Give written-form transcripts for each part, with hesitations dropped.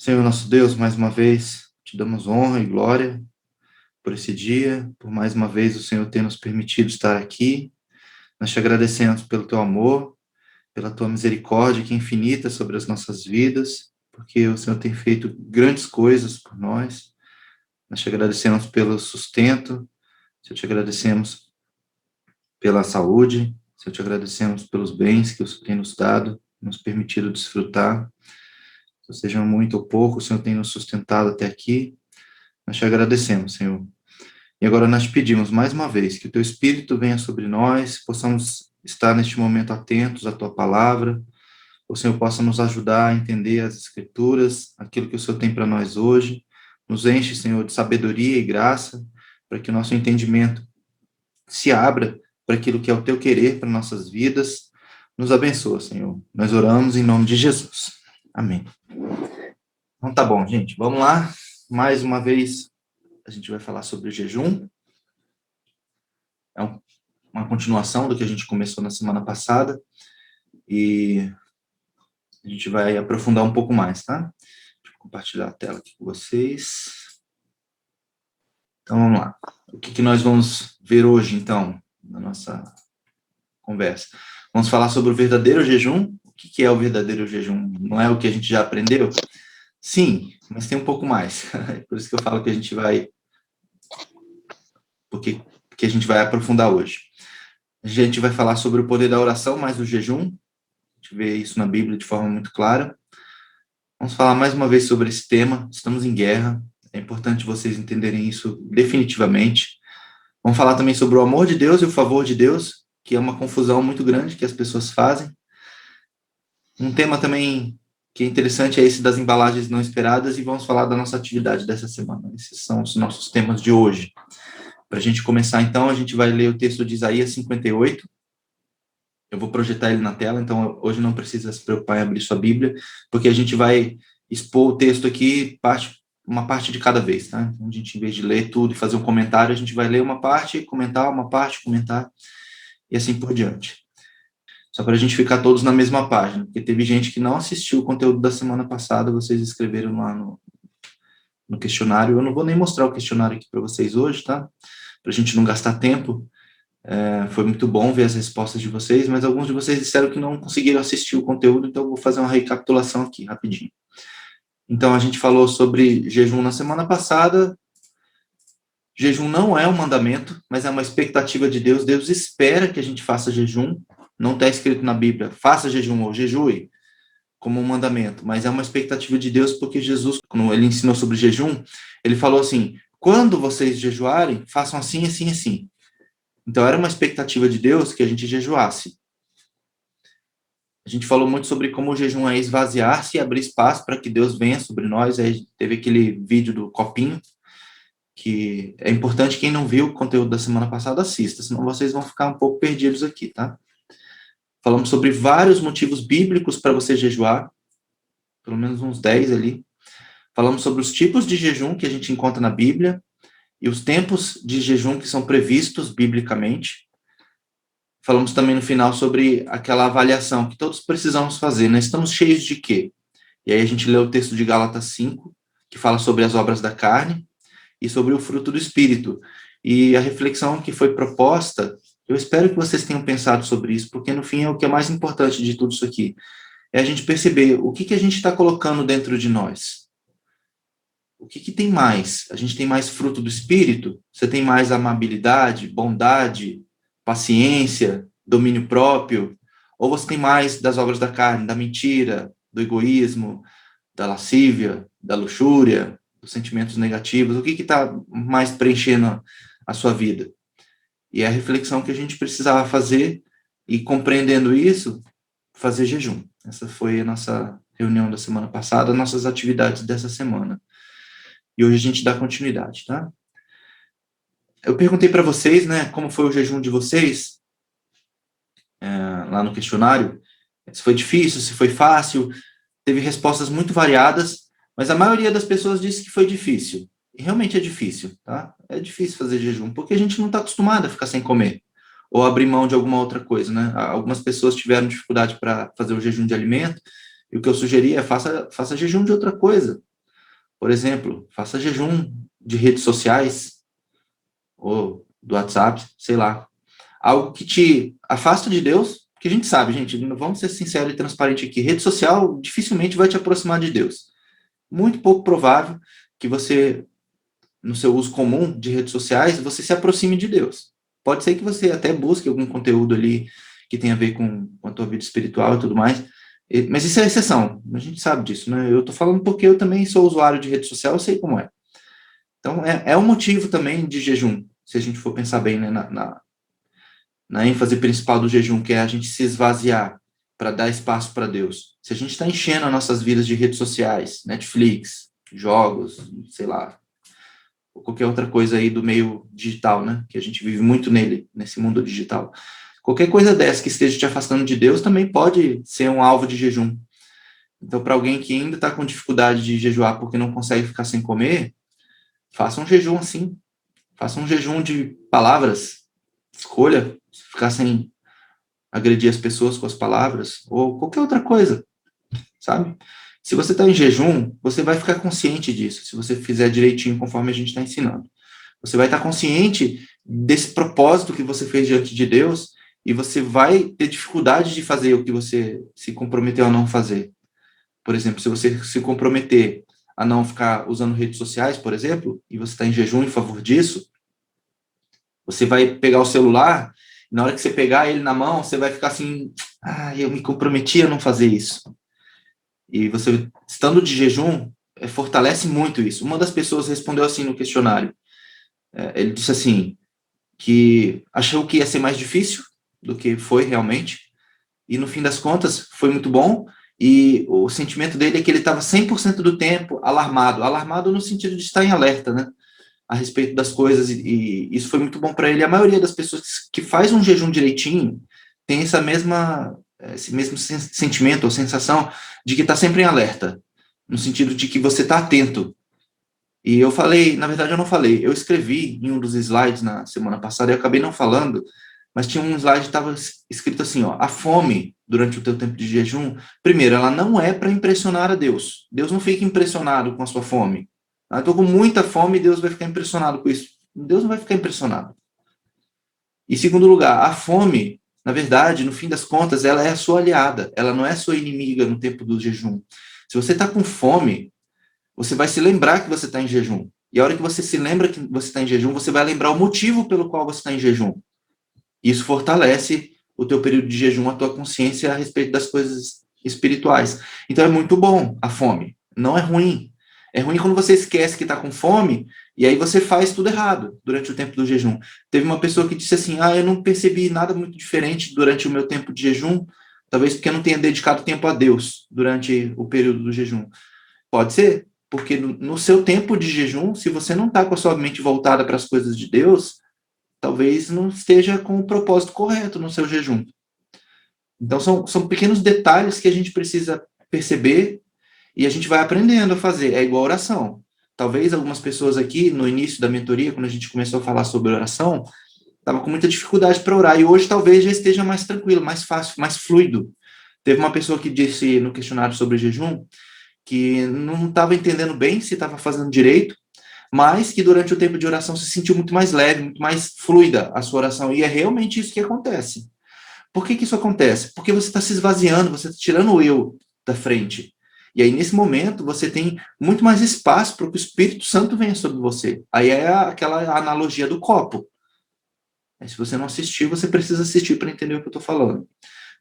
Senhor nosso Deus, mais uma vez te damos honra e glória por esse dia, por mais uma vez o Senhor ter nos permitido estar aqui. Nós te agradecemos pelo teu amor, pela tua misericórdia que é infinita sobre as nossas vidas, porque o Senhor tem feito grandes coisas por nós. Nós te agradecemos pelo sustento, Senhor, te agradecemos pela saúde, Senhor, te agradecemos pelos bens que o Senhor tem nos dado, nos permitido desfrutar. Seja muito ou pouco, o Senhor tem nos sustentado até aqui. Nós te agradecemos, Senhor. E agora nós te pedimos mais uma vez que o teu Espírito venha sobre nós, possamos estar neste momento atentos à tua palavra, o Senhor possa nos ajudar a entender as Escrituras, aquilo que o Senhor tem para nós hoje. Nos enche, Senhor, de sabedoria e graça, para que o nosso entendimento se abra para aquilo que é o teu querer para nossas vidas. Nos abençoa, Senhor. Nós oramos em nome de Jesus. Amém. Então tá bom, gente. Vamos lá. Mais uma vez, a gente vai falar sobre o jejum. É uma continuação do que a gente começou na semana passada. E a gente vai aprofundar um pouco mais, tá? Deixa eu compartilhar a tela aqui com vocês. Então vamos lá. O que nós vamos ver hoje, então, na nossa conversa? Vamos falar sobre o verdadeiro jejum. O que é o verdadeiro jejum? Não é o que a gente já aprendeu? Sim, mas tem um pouco mais. Por isso que eu falo que a gente vai... Porque a gente vai aprofundar hoje. A gente vai falar sobre o poder da oração, mais o jejum. A gente vê isso na Bíblia de forma muito clara. Vamos falar mais uma vez sobre esse tema. Estamos em guerra. É importante vocês entenderem isso definitivamente. Vamos falar também sobre o amor de Deus e o favor de Deus, que é uma confusão muito grande que as pessoas fazem. Um tema também que é interessante é esse das embalagens não esperadas, e vamos falar da nossa atividade dessa semana. Esses são os nossos temas de hoje. Para a gente começar, então, a gente vai ler o texto de Isaías 58. Eu vou projetar ele na tela, então hoje não precisa se preocupar em abrir sua Bíblia, porque a gente vai expor o texto aqui, uma parte de cada vez, tá? Então, a gente, em vez de ler tudo e fazer um comentário, a gente vai ler uma parte, comentar, e assim por diante. Só para a gente ficar todos na mesma página, porque teve gente que não assistiu o conteúdo da semana passada, vocês escreveram lá no questionário. Eu não vou nem mostrar o questionário aqui para vocês hoje, tá? Para a gente não gastar tempo. Foi muito bom ver as respostas de vocês, mas alguns de vocês disseram que não conseguiram assistir o conteúdo, então eu vou fazer uma recapitulação aqui, rapidinho. Então, a gente falou sobre jejum na semana passada. Jejum não é um mandamento, mas é uma expectativa de Deus. Deus espera que a gente faça jejum. Não está escrito na Bíblia, faça jejum ou jejue, como um mandamento, mas é uma expectativa de Deus, porque Jesus, quando ele ensinou sobre jejum, ele falou assim: quando vocês jejuarem, façam assim, assim, assim. Então, era uma expectativa de Deus que a gente jejuasse. A gente falou muito sobre como o jejum é esvaziar-se e abrir espaço para que Deus venha sobre nós. Aí teve aquele vídeo do copinho, que é importante, quem não viu o conteúdo da semana passada, assista, senão vocês vão ficar um pouco perdidos aqui, tá? Falamos sobre vários motivos bíblicos para você jejuar, pelo menos uns 10 ali. Falamos sobre os tipos de jejum que a gente encontra na Bíblia e os tempos de jejum que são previstos biblicamente. Falamos também no final sobre aquela avaliação que todos precisamos fazer, né? Estamos cheios de quê? E aí a gente leu o texto de Gálatas 5, que fala sobre as obras da carne e sobre o fruto do Espírito. E a reflexão que foi proposta, eu espero que vocês tenham pensado sobre isso, porque no fim é o que é mais importante de tudo isso aqui. É a gente perceber o que a gente está colocando dentro de nós. O que tem mais? A gente tem mais fruto do Espírito? Você tem mais amabilidade, bondade, paciência, domínio próprio? Ou você tem mais das obras da carne, da mentira, do egoísmo, da lascívia, da luxúria, dos sentimentos negativos? O que está mais preenchendo a sua vida? E é a reflexão que a gente precisava fazer, e compreendendo isso, fazer jejum. Essa foi a nossa reunião da semana passada, nossas atividades dessa semana. E hoje a gente dá continuidade, tá? Eu perguntei para vocês, né, como foi o jejum de vocês, lá no questionário, se foi difícil, se foi fácil. Teve respostas muito variadas, mas a maioria das pessoas disse que foi difícil. E realmente é difícil, tá? É difícil fazer jejum, porque a gente não está acostumado a ficar sem comer, ou abrir mão de alguma outra coisa, né? Algumas pessoas tiveram dificuldade para fazer o jejum de alimento, e o que eu sugeri é faça jejum de outra coisa. Por exemplo, faça jejum de redes sociais ou do WhatsApp, sei lá. Algo que te afasta de Deus, porque a gente sabe, gente, vamos ser sinceros e transparentes aqui, rede social dificilmente vai te aproximar de Deus. Muito pouco provável que você, no seu uso comum de redes sociais, você se aproxime de Deus. Pode ser que você até busque algum conteúdo ali que tenha a ver com a tua vida espiritual e tudo mais, mas isso é exceção, a gente sabe disso, né? Eu tô falando porque eu também sou usuário de rede social, eu sei como é. Então, é um motivo também de jejum, se a gente for pensar bem, né, na ênfase principal do jejum, que é a gente se esvaziar para dar espaço para Deus. Se a gente está enchendo as nossas vidas de redes sociais, Netflix, jogos, sei lá, ou qualquer outra coisa aí do meio digital, né, que a gente vive muito nele, nesse mundo digital. Qualquer coisa dessa que esteja te afastando de Deus também pode ser um alvo de jejum. Então, para alguém que ainda está com dificuldade de jejuar porque não consegue ficar sem comer, faça um jejum assim. Faça um jejum de palavras. Escolha ficar sem agredir as pessoas com as palavras, ou qualquer outra coisa, sabe? Se você está em jejum, você vai ficar consciente disso, se você fizer direitinho conforme a gente está ensinando. Você vai estar consciente desse propósito que você fez diante de Deus e você vai ter dificuldade de fazer o que você se comprometeu a não fazer. Por exemplo, se você se comprometer a não ficar usando redes sociais, por exemplo, e você está em jejum em favor disso, você vai pegar o celular, na hora que você pegar ele na mão, você vai ficar assim, eu me comprometi a não fazer isso. E você, estando de jejum, fortalece muito isso. Uma das pessoas respondeu assim no questionário, ele disse assim, que achou que ia ser mais difícil do que foi realmente, e no fim das contas foi muito bom, e o sentimento dele é que ele estava 100% do tempo alarmado no sentido de estar em alerta, né? A respeito das coisas, e isso foi muito bom para ele. A maioria das pessoas que faz um jejum direitinho tem esse mesmo sentimento ou sensação de que está sempre em alerta, no sentido de que você está atento. E eu falei, na verdade eu não falei, eu escrevi em um dos slides na semana passada, eu acabei não falando, mas tinha um slide que estava escrito assim, ó, a fome durante o teu tempo de jejum, primeiro, ela não é para impressionar a Deus. Deus não fica impressionado com a sua fome. Eu estou com muita fome e Deus vai ficar impressionado com isso. Deus não vai ficar impressionado. Em segundo lugar, a fome, na verdade, no fim das contas, ela é a sua aliada, ela não é sua inimiga no tempo do jejum. Se você está com fome, você vai se lembrar que você está em jejum. E a hora que você se lembra que você está em jejum, você vai lembrar o motivo pelo qual você está em jejum. Isso fortalece o teu período de jejum, a tua consciência a respeito das coisas espirituais. Então é muito bom a fome, não é ruim. É ruim quando você esquece que está com fome e aí você faz tudo errado durante o tempo do jejum. Teve uma pessoa que disse assim, eu não percebi nada muito diferente durante o meu tempo de jejum, talvez porque eu não tenha dedicado tempo a Deus durante o período do jejum. Pode ser, porque no seu tempo de jejum, se você não está com a sua mente voltada para as coisas de Deus, talvez não esteja com o propósito correto no seu jejum. Então, são pequenos detalhes que a gente precisa perceber e a gente vai aprendendo a fazer. É igual oração. Talvez algumas pessoas aqui, no início da mentoria, quando a gente começou a falar sobre oração, estavam com muita dificuldade para orar. E hoje talvez já esteja mais tranquilo, mais fácil, mais fluido. Teve uma pessoa que disse no questionário sobre jejum que não estava entendendo bem se estava fazendo direito, mas que durante o tempo de oração se sentiu muito mais leve, muito mais fluida a sua oração. E é realmente isso que acontece. Por que isso acontece? Porque você está se esvaziando, você está tirando o eu da frente. E aí, nesse momento, você tem muito mais espaço para que o Espírito Santo venha sobre você. Aí é aquela analogia do copo. Se você não assistiu, você precisa assistir para entender o que eu estou falando.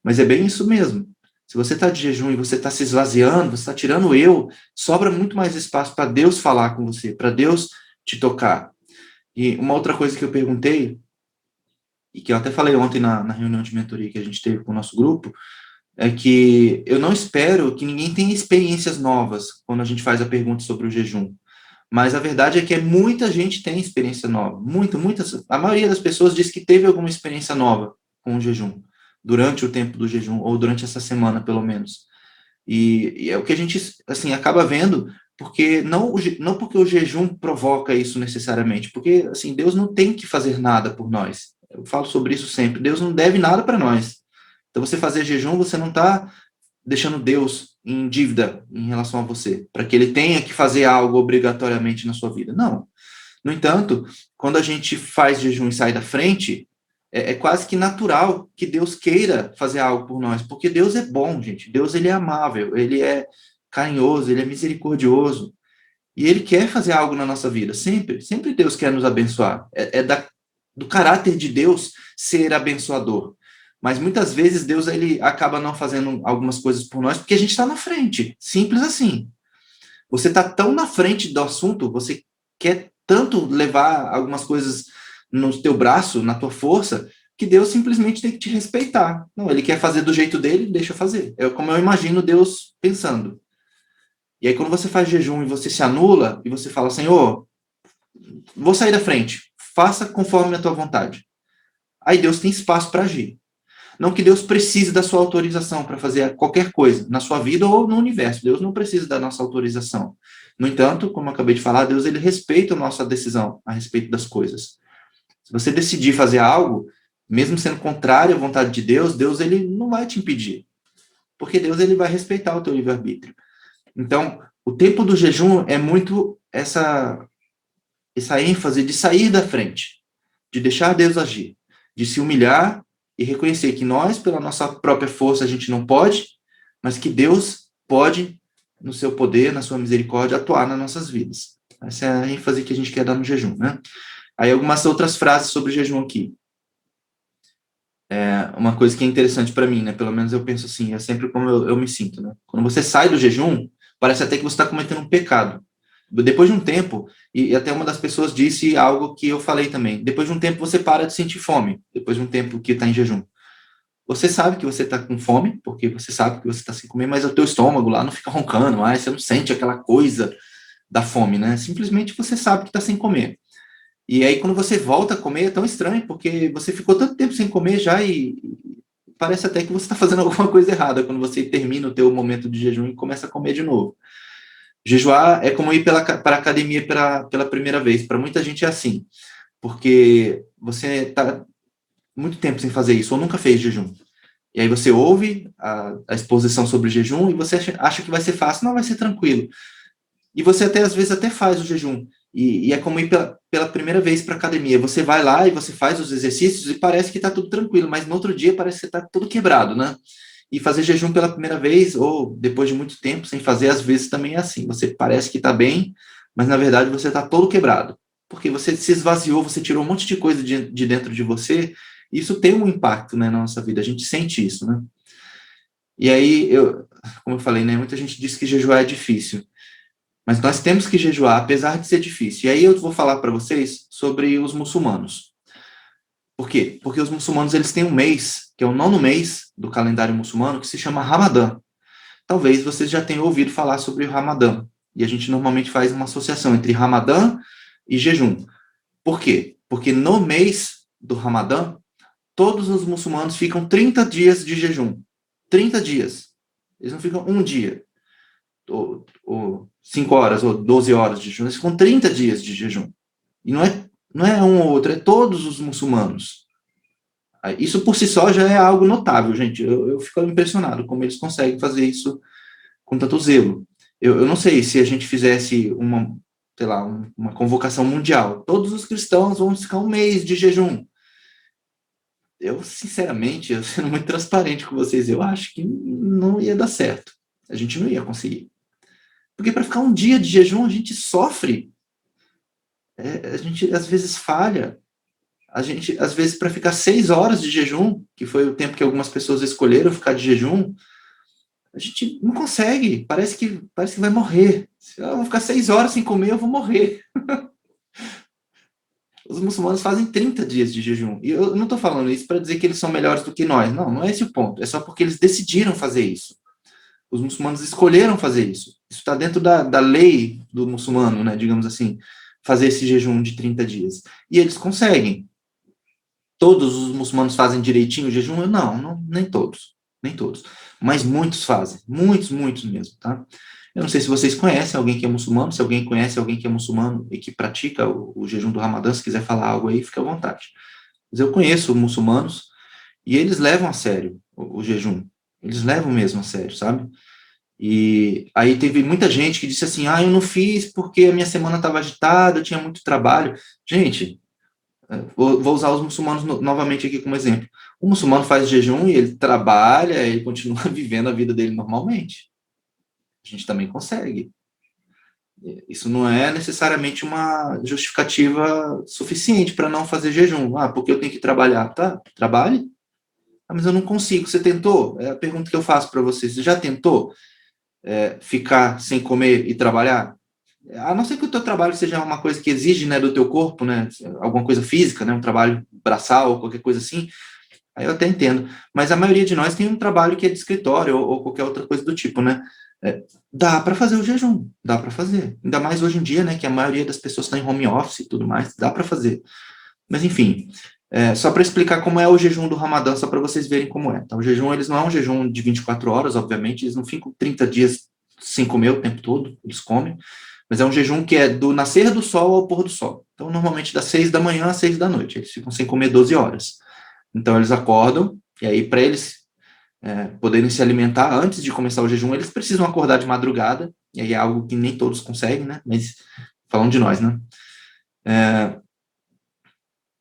Mas é bem isso mesmo. Se você está de jejum e você está se esvaziando, você está tirando o eu, sobra muito mais espaço para Deus falar com você, para Deus te tocar. E uma outra coisa que eu perguntei, e que eu até falei ontem na reunião de mentoria que a gente teve com o nosso grupo, é que eu não espero que ninguém tenha experiências novas quando a gente faz a pergunta sobre o jejum. Mas a verdade é que muita gente tem experiência nova. Muitas. A maioria das pessoas diz que teve alguma experiência nova com o jejum, durante o tempo do jejum, ou durante essa semana, pelo menos. E é o que a gente, assim, acaba vendo, porque não porque o jejum provoca isso necessariamente, porque, assim, Deus não tem que fazer nada por nós. Eu falo sobre isso sempre. Deus não deve nada para nós. Então, você fazer jejum, você não está deixando Deus em dívida em relação a você, para que ele tenha que fazer algo obrigatoriamente na sua vida. Não. No entanto, quando a gente faz jejum e sai da frente, é quase que natural que Deus queira fazer algo por nós, porque Deus é bom, gente. Deus, ele é amável, ele é carinhoso, ele é misericordioso. E ele quer fazer algo na nossa vida, sempre. Sempre Deus quer nos abençoar. Do caráter de Deus ser abençoador. Mas muitas vezes Deus, ele acaba não fazendo algumas coisas por nós porque a gente está na frente. Simples assim. Você está tão na frente do assunto, você quer tanto levar algumas coisas no teu braço, na tua força, que Deus simplesmente tem que te respeitar. Não, ele quer fazer do jeito dele, deixa eu fazer. É como eu imagino Deus pensando. E aí, quando você faz jejum e você se anula, e você fala, Senhor, vou sair da frente, faça conforme a tua vontade. Aí Deus tem espaço para agir. Não que Deus precise da sua autorização para fazer qualquer coisa na sua vida ou no universo. Deus não precisa da nossa autorização. No entanto, como eu acabei de falar, Deus, ele respeita a nossa decisão a respeito das coisas. Se você decidir fazer algo, mesmo sendo contrário à vontade de Deus, Deus, ele não vai te impedir. Porque Deus, ele vai respeitar o teu livre-arbítrio. Então, o tempo do jejum é muito essa ênfase de sair da frente, de deixar Deus agir, de se humilhar e reconhecer que nós, pela nossa própria força, a gente não pode, mas que Deus pode, no seu poder, na sua misericórdia, atuar nas nossas vidas. Essa é a ênfase que a gente quer dar no jejum, né? Aí algumas outras frases sobre o jejum aqui. Uma coisa que é interessante para mim, né? Pelo menos eu penso assim, é sempre como eu me sinto, né? Quando você sai do jejum, parece até que você está cometendo um pecado. Depois de um tempo, e até uma das pessoas disse algo que eu falei também, depois de um tempo você para de sentir fome, depois de um tempo que está em jejum. Você sabe que você está com fome, porque você sabe que você está sem comer, mas o teu estômago lá não fica roncando mais, você não sente aquela coisa da fome, né? Simplesmente você sabe que está sem comer. E aí, quando você volta a comer, é tão estranho, porque você ficou tanto tempo sem comer já e parece até que você está fazendo alguma coisa errada quando você termina o teu momento de jejum e começa a comer de novo. Jejuar é como ir para a academia pela primeira vez. Para muita gente é assim, porque você está muito tempo sem fazer isso, ou nunca fez jejum. E aí você ouve a exposição sobre o jejum e você acha que vai ser fácil. Não, vai ser tranquilo. E você até, às vezes, até faz o jejum. E é como ir pela primeira vez para a academia. Você vai lá e você faz os exercícios e parece que está tudo tranquilo, mas no outro dia parece que está tudo quebrado, né? E fazer jejum pela primeira vez, ou depois de muito tempo sem fazer, às vezes também é assim. Você parece que está bem, mas na verdade você está todo quebrado. Porque você se esvaziou, você tirou um monte de coisa de dentro de você. E isso tem um impacto, né, na nossa vida. A gente sente isso, né? E aí, como eu falei, né, muita gente diz que jejuar é difícil. Mas nós temos que jejuar, apesar de ser difícil. E aí eu vou falar para vocês sobre os muçulmanos. Por quê? Porque os muçulmanos, eles têm um mês, que é o nono mês do calendário muçulmano, que se chama Ramadã. Talvez vocês já tenham ouvido falar sobre o Ramadã. E a gente normalmente faz uma associação entre Ramadã e jejum. Por quê? Porque no mês do Ramadã, todos os muçulmanos ficam 30 dias de jejum. 30 dias. Eles não ficam um dia. Ou 5 horas, ou 12 horas de jejum, eles ficam 30 dias de jejum. E não é um ou outro, é todos os muçulmanos. Isso por si só já é algo notável, gente. Eu fico impressionado como eles conseguem fazer isso com tanto zelo. Eu não sei se a gente fizesse sei lá, uma convocação mundial. Todos os cristãos vão ficar um mês de jejum. Eu, sinceramente, eu sendo muito transparente com vocês, eu acho que não ia dar certo. A gente não ia conseguir. Porque para ficar um dia de jejum, a gente sofre. A gente, às vezes, falha. A gente, às vezes, para ficar 6 horas de jejum, que foi o tempo que algumas pessoas escolheram ficar de jejum, a gente não consegue. Parece que vai morrer. Se eu vou ficar 6 horas sem comer, eu vou morrer. Os muçulmanos fazem 30 dias de jejum. E eu não estou falando isso para dizer que eles são melhores do que nós. Não, não é esse o ponto. É só porque eles decidiram fazer isso. Os muçulmanos escolheram fazer isso. Isso está dentro da lei do muçulmano, né, digamos assim, fazer esse jejum de 30 dias. E eles conseguem. Todos os muçulmanos fazem direitinho o jejum? Não, nem todos. Nem todos. Mas muitos fazem. Muitos, muitos mesmo, tá? Eu não sei se vocês conhecem alguém que é muçulmano, se alguém conhece alguém que é muçulmano e que pratica o jejum do Ramadã, se quiser falar algo aí, fica à vontade. Mas eu conheço muçulmanos e eles levam a sério o jejum. Eles levam mesmo a sério, sabe? E aí teve muita gente que disse assim, eu não fiz porque a minha semana estava agitada, eu tinha muito trabalho. Gente, vou usar os muçulmanos novamente aqui como exemplo. O muçulmano faz jejum e ele trabalha, ele continua vivendo a vida dele normalmente. A gente também consegue. Isso não é necessariamente uma justificativa suficiente para não fazer jejum. Porque eu tenho que trabalhar. Tá, trabalhe. Mas eu não consigo. Você tentou? É a pergunta que eu faço para você. Você já tentou ficar sem comer e trabalhar? A não ser que o teu trabalho seja uma coisa que exige, né, do teu corpo, né, alguma coisa física, né, um trabalho braçal ou qualquer coisa assim, aí eu até entendo. Mas a maioria de nós tem um trabalho que é de escritório ou qualquer outra coisa do tipo, né? Dá para fazer o jejum, dá para fazer. Ainda mais hoje em dia, né, que a maioria das pessoas está em home office e tudo mais, dá para fazer. Mas enfim, só para explicar como é o jejum do Ramadã, só para vocês verem como é. Então, o jejum, eles não é um jejum de 24 horas, obviamente, eles não ficam 30 dias sem comer o tempo todo, eles comem, mas é um jejum que é do nascer do sol ao pôr do sol. Então, normalmente, das 6 da manhã às 6 da noite, eles ficam sem comer 12 horas. Então, eles acordam, e aí, para eles poderem se alimentar antes de começar o jejum, eles precisam acordar de madrugada, e aí é algo que nem todos conseguem, né? Mas falando de nós, né?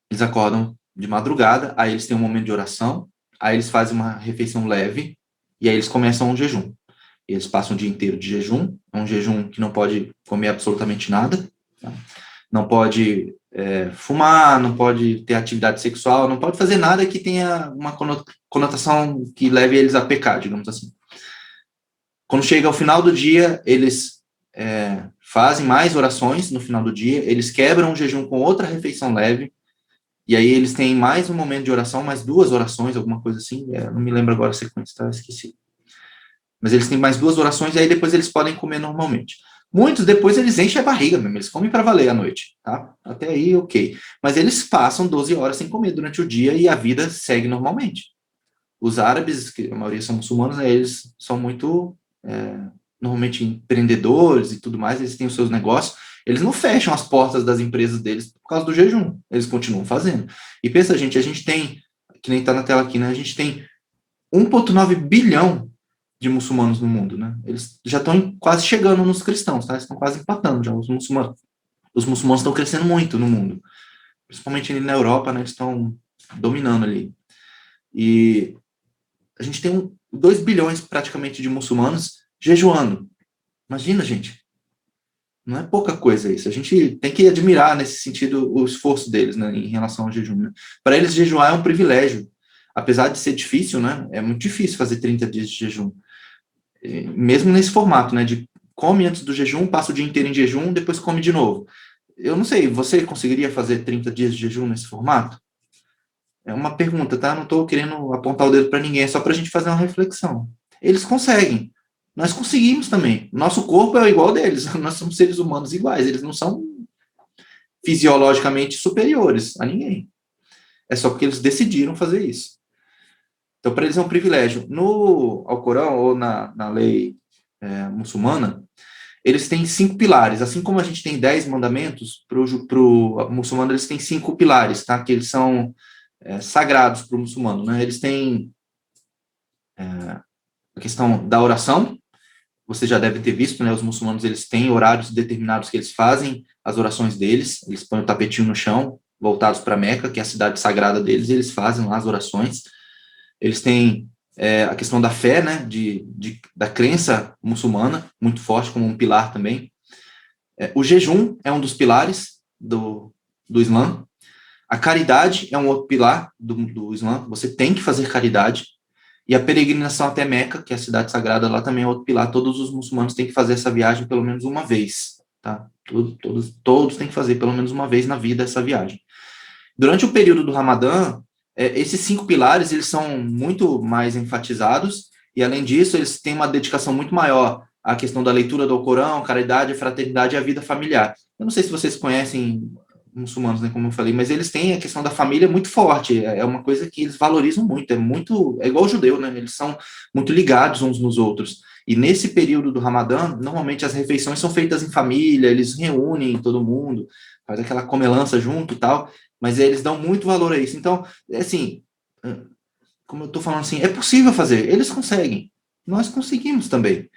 Eles acordam de madrugada, aí eles têm um momento de oração, aí eles fazem uma refeição leve, e aí eles começam um jejum. Eles passam o dia inteiro de jejum, é um jejum que não pode comer absolutamente nada, tá? Não pode fumar, não pode ter atividade sexual, não pode fazer nada que tenha uma conotação que leve eles a pecar, digamos assim. Quando chega ao final do dia, eles fazem mais orações no final do dia, eles quebram o jejum com outra refeição leve, e aí eles têm mais um momento de oração, mais 2 orações, alguma coisa assim, não me lembro agora a sequência, tá? Esqueci. Mas eles têm mais 2 orações, e aí depois eles podem comer normalmente. Muitos depois eles enchem a barriga mesmo, eles comem para valer à noite, tá? Até aí, ok. Mas eles passam 12 horas sem comer durante o dia e a vida segue normalmente. Os árabes, que a maioria são muçulmanos, eles são muito, normalmente, empreendedores e tudo mais, eles têm os seus negócios, eles não fecham as portas das empresas deles por causa do jejum, eles continuam fazendo. E pensa, gente, a gente tem, que nem está na tela aqui, né? A gente tem 1,9 bilhão de muçulmanos no mundo, né? Eles já estão quase chegando nos cristãos, tá? Eles estão quase empatando já, os muçulmanos. Os muçulmanos estão crescendo muito no mundo, principalmente ali na Europa, né? Eles estão dominando ali. E a gente tem 2 bilhões praticamente de muçulmanos jejuando. Imagina, gente. Não é pouca coisa isso. A gente tem que admirar, nesse sentido, o esforço deles, né, em relação ao jejum. Né? Para eles, jejuar é um privilégio. Apesar de ser difícil, né? É muito difícil fazer 30 dias de jejum. Mesmo nesse formato, né? De come antes do jejum, passa o dia inteiro em jejum, depois come de novo. Eu não sei, você conseguiria fazer 30 dias de jejum nesse formato? É uma pergunta, tá? Não estou querendo apontar o dedo para ninguém, é só para a gente fazer uma reflexão. Eles conseguem. Nós conseguimos também. Nosso corpo é igual deles. Nós somos seres humanos iguais. Eles não são fisiologicamente superiores a ninguém. É só porque eles decidiram fazer isso. Então, para eles é um privilégio. No Alcorão, ou na lei muçulmana, eles têm 5 pilares. Assim como a gente tem 10 mandamentos, para o muçulmano eles têm 5 pilares, tá? Que eles são sagrados para o muçulmano, né? Eles têm a questão da oração. Você já deve ter visto, né? Os muçulmanos, eles têm horários determinados que eles fazem as orações deles. Eles põem o tapetinho no chão, voltados para Meca, que é a cidade sagrada deles, e eles fazem lá as orações. Eles têm a questão da fé, né? Da crença muçulmana, muito forte, como um pilar também. O jejum é um dos pilares do Islã. A caridade é um outro pilar do Islã. Você tem que fazer caridade. E a peregrinação até Meca, que é a cidade sagrada, lá também é outro pilar. Todos os muçulmanos têm que fazer essa viagem pelo menos uma vez. Tá? Todos têm que fazer pelo menos uma vez na vida essa viagem. Durante o período do Ramadã, esses 5 pilares eles são muito mais enfatizados. E, além disso, eles têm uma dedicação muito maior à questão da leitura do Alcorão, caridade, fraternidade e a vida familiar. Eu não sei se vocês conhecem muçulmanos, né, como eu falei, mas eles têm a questão da família muito forte, é uma coisa que eles valorizam muito, é igual o judeu, né, eles são muito ligados uns nos outros, e nesse período do Ramadã, normalmente as refeições são feitas em família, eles reúnem todo mundo, faz aquela comelança junto e tal, mas eles dão muito valor a isso, então, assim, como eu estou falando assim, é possível fazer, eles conseguem, nós conseguimos também.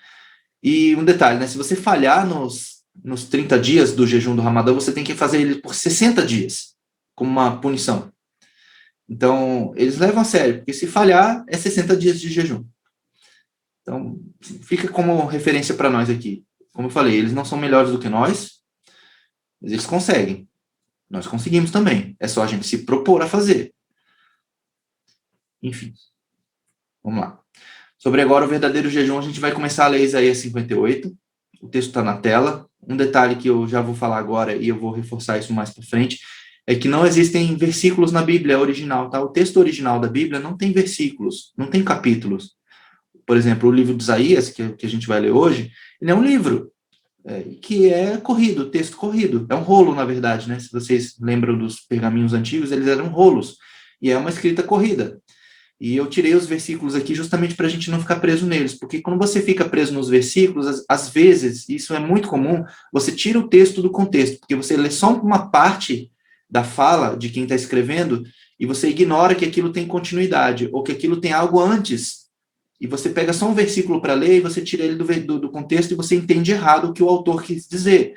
E um detalhe, né? Se você falhar nos 30 dias do jejum do Ramadã, você tem que fazer ele por 60 dias, como uma punição. Então, eles levam a sério, porque se falhar, é 60 dias de jejum. Então, fica como referência para nós aqui. Como eu falei, eles não são melhores do que nós, mas eles conseguem. Nós conseguimos também. É só a gente se propor a fazer. Enfim, vamos lá. Sobre agora o verdadeiro jejum, a gente vai começar a ler Isaías 58. O texto está na tela. Um detalhe que eu já vou falar agora e eu vou reforçar isso mais para frente é que não existem versículos na Bíblia original, tá? O texto original da Bíblia não tem versículos, não tem capítulos. Por exemplo, o livro de Isaías, que a gente vai ler hoje, ele é um livro que é corrido, texto corrido. É um rolo, na verdade, né? Se vocês lembram dos pergaminhos antigos, eles eram rolos. E é uma escrita corrida. E eu tirei os versículos aqui justamente para a gente não ficar preso neles, porque quando você fica preso nos versículos, às vezes, isso é muito comum, você tira o texto do contexto, porque você lê só uma parte da fala de quem está escrevendo e você ignora que aquilo tem continuidade, ou que aquilo tem algo antes. E você pega só um versículo para ler e você tira ele do contexto e você entende errado o que o autor quis dizer.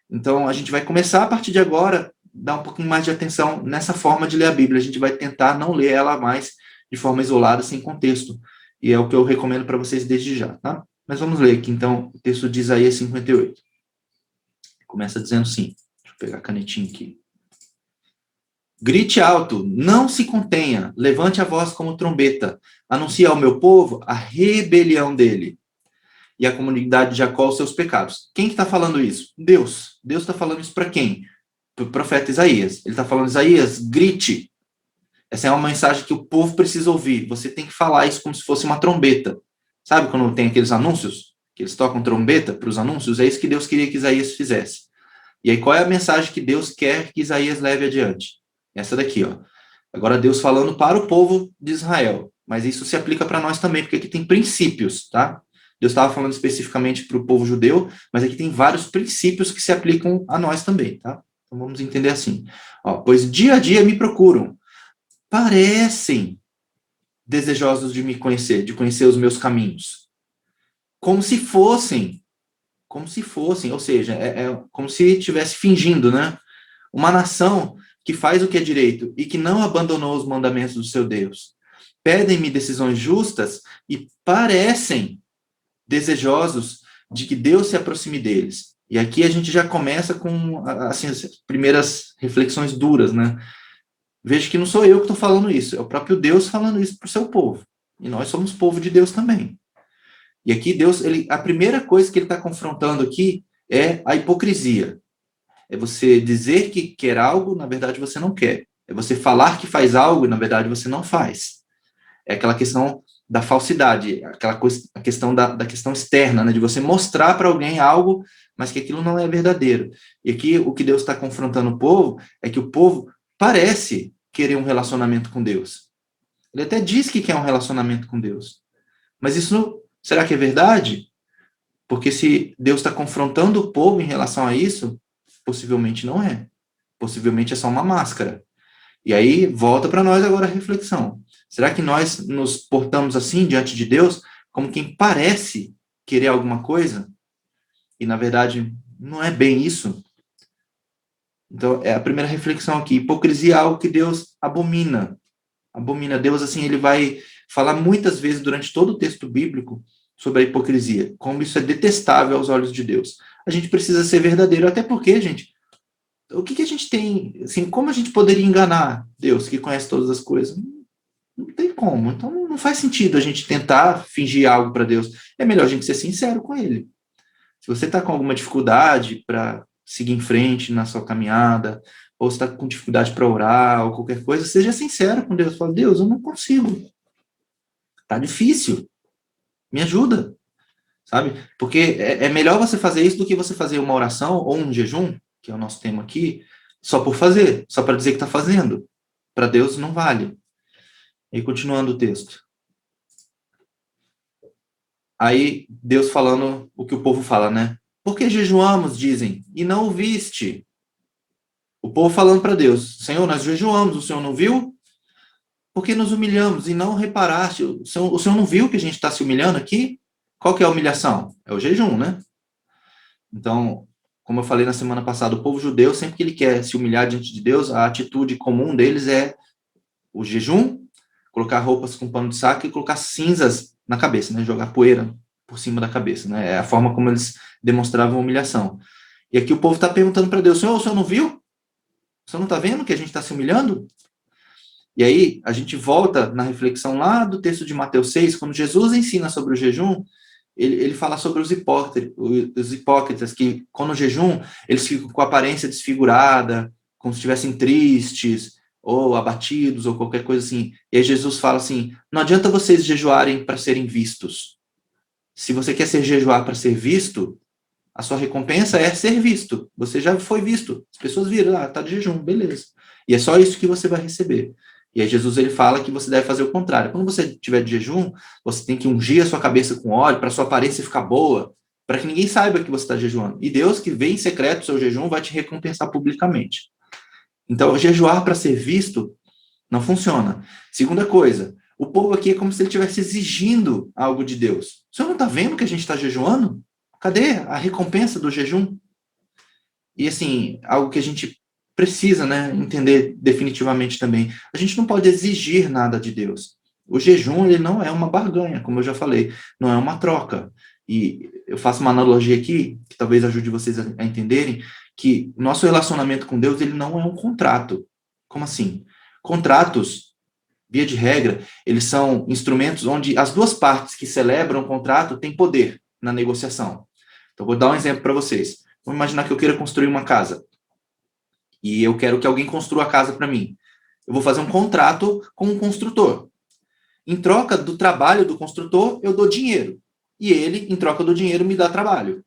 Então, a gente vai começar a partir de agora, dar um pouquinho mais de atenção nessa forma de ler a Bíblia. A gente vai tentar não ler ela mais de forma isolada, sem contexto. E é o que eu recomendo para vocês desde já, tá? Mas vamos ler aqui, então, o texto de Isaías 58. Começa dizendo assim. Deixa eu pegar a canetinha aqui. Grite alto, não se contenha, levante a voz como trombeta, anuncie ao meu povo a rebelião dele e a comunidade de Jacó os seus pecados. Quem que está falando isso? Deus. Deus está falando isso para quem? Para o profeta Isaías. Ele está falando, Isaías, grite. Essa é uma mensagem que o povo precisa ouvir. Você tem que falar isso como se fosse uma trombeta. Sabe quando tem aqueles anúncios? Que eles tocam trombeta para os anúncios? É isso que Deus queria que Isaías fizesse. E aí, qual é a mensagem que Deus quer que Isaías leve adiante? Essa daqui, ó. Agora, Deus falando para o povo de Israel. Mas isso se aplica para nós também, porque aqui tem princípios, tá? Deus estava falando especificamente para o povo judeu, mas aqui tem vários princípios que se aplicam a nós também, tá? Então, vamos entender assim. Ó, pois dia a dia me procuram, parecem desejosos de me conhecer, de conhecer os meus caminhos. Como se fossem, ou seja, como se estivesse fingindo, né? Uma nação que faz o que é direito e que não abandonou os mandamentos do seu Deus. Pedem-me decisões justas e parecem desejosos de que Deus se aproxime deles. E aqui a gente já começa com assim, as primeiras reflexões duras, né? Veja que não sou eu que estou falando isso, é o próprio Deus falando isso para o seu povo. E nós somos povo de Deus também. E aqui Deus, a primeira coisa que ele está confrontando aqui é a hipocrisia. É você dizer que quer algo, na verdade você não quer. É você falar que faz algo e na verdade você não faz. É aquela questão da falsidade, aquela coisa, a questão da questão externa, né, de você mostrar para alguém algo, mas que aquilo não é verdadeiro. E aqui o que Deus está confrontando o povo é que o povo parece querer um relacionamento com Deus. Ele até diz que quer um relacionamento com Deus. Mas isso, será que é verdade? Porque se Deus está confrontando o povo em relação a isso, possivelmente não é. Possivelmente é só uma máscara. E aí, volta para nós agora a reflexão. Será que nós nos portamos assim diante de Deus, como quem parece querer alguma coisa? E, na verdade, não é bem isso? Então, é a primeira reflexão aqui. Hipocrisia é algo que Deus abomina. Abomina. Deus, assim, ele vai falar muitas vezes durante todo o texto bíblico sobre a hipocrisia, como isso é detestável aos olhos de Deus. A gente precisa ser verdadeiro, até porque, gente, o que a gente tem, assim, como a gente poderia enganar Deus, que conhece todas as coisas? Não tem como. Então, não faz sentido a gente tentar fingir algo para Deus. É melhor a gente ser sincero com Ele. Se você está com alguma dificuldade para seguir em frente na sua caminhada, ou está com dificuldade para orar, ou qualquer coisa, seja sincero com Deus. Fala, Deus, eu não consigo. Tá difícil. Me ajuda. Sabe? Porque é melhor você fazer isso do que você fazer uma oração ou um jejum, que é o nosso tema aqui, só por fazer, só para dizer que está fazendo. Para Deus não vale. E continuando o texto. Aí Deus falando o que o povo fala, né? Por que jejuamos, dizem, e não o viste? O povo falando para Deus, Senhor, nós jejuamos, o Senhor não viu? Por que nos humilhamos e não reparaste? O Senhor não viu que a gente está se humilhando aqui? Qual que é a humilhação? É o jejum, né? Então, como eu falei na semana passada, o povo judeu, sempre que ele quer se humilhar diante de Deus, a atitude comum deles é o jejum, colocar roupas com pano de saco e colocar cinzas na cabeça, né? Jogar poeira por cima da cabeça, né? É a forma como eles demonstravam humilhação. E aqui o povo está perguntando para Deus, Senhor, o Senhor não viu? O Senhor não está vendo que a gente está se humilhando? E aí, a gente volta na reflexão lá do texto de Mateus 6, quando Jesus ensina sobre o jejum, ele fala sobre os hipócritas que, quando jejum, eles ficam com a aparência desfigurada, como se estivessem tristes, ou abatidos, ou qualquer coisa assim. E aí Jesus fala assim, não adianta vocês jejuarem para serem vistos. Se você quer ser jejuar para ser visto, a sua recompensa é ser visto. Você já foi visto. As pessoas viram, tá de jejum, beleza. E é só isso que você vai receber. E aí Jesus ele fala que você deve fazer o contrário. Quando você estiver de jejum, você tem que ungir a sua cabeça com óleo para sua aparência ficar boa, para que ninguém saiba que você está jejuando. E Deus, que vê em secreto o seu jejum, vai te recompensar publicamente. Então, jejuar para ser visto não funciona. Segunda coisa, o povo aqui é como se ele estivesse exigindo algo de Deus. O senhor não está vendo que a gente está jejuando? Cadê a recompensa do jejum? E, assim, algo que a gente precisa, né, entender definitivamente também. A gente não pode exigir nada de Deus. O jejum, ele não é uma barganha, como eu já falei, não é uma troca. E eu faço uma analogia aqui, que talvez ajude vocês a entenderem, que nosso relacionamento com Deus, ele não é um contrato. Como assim? Contratos, via de regra, eles são instrumentos onde as duas partes que celebram o contrato têm poder na negociação. Então, vou dar um exemplo para vocês. Vamos imaginar que eu queira construir uma casa e eu quero que alguém construa a casa para mim. Eu vou fazer um contrato com um construtor. Em troca do trabalho do construtor, eu dou dinheiro. E ele, em troca do dinheiro, me dá trabalho.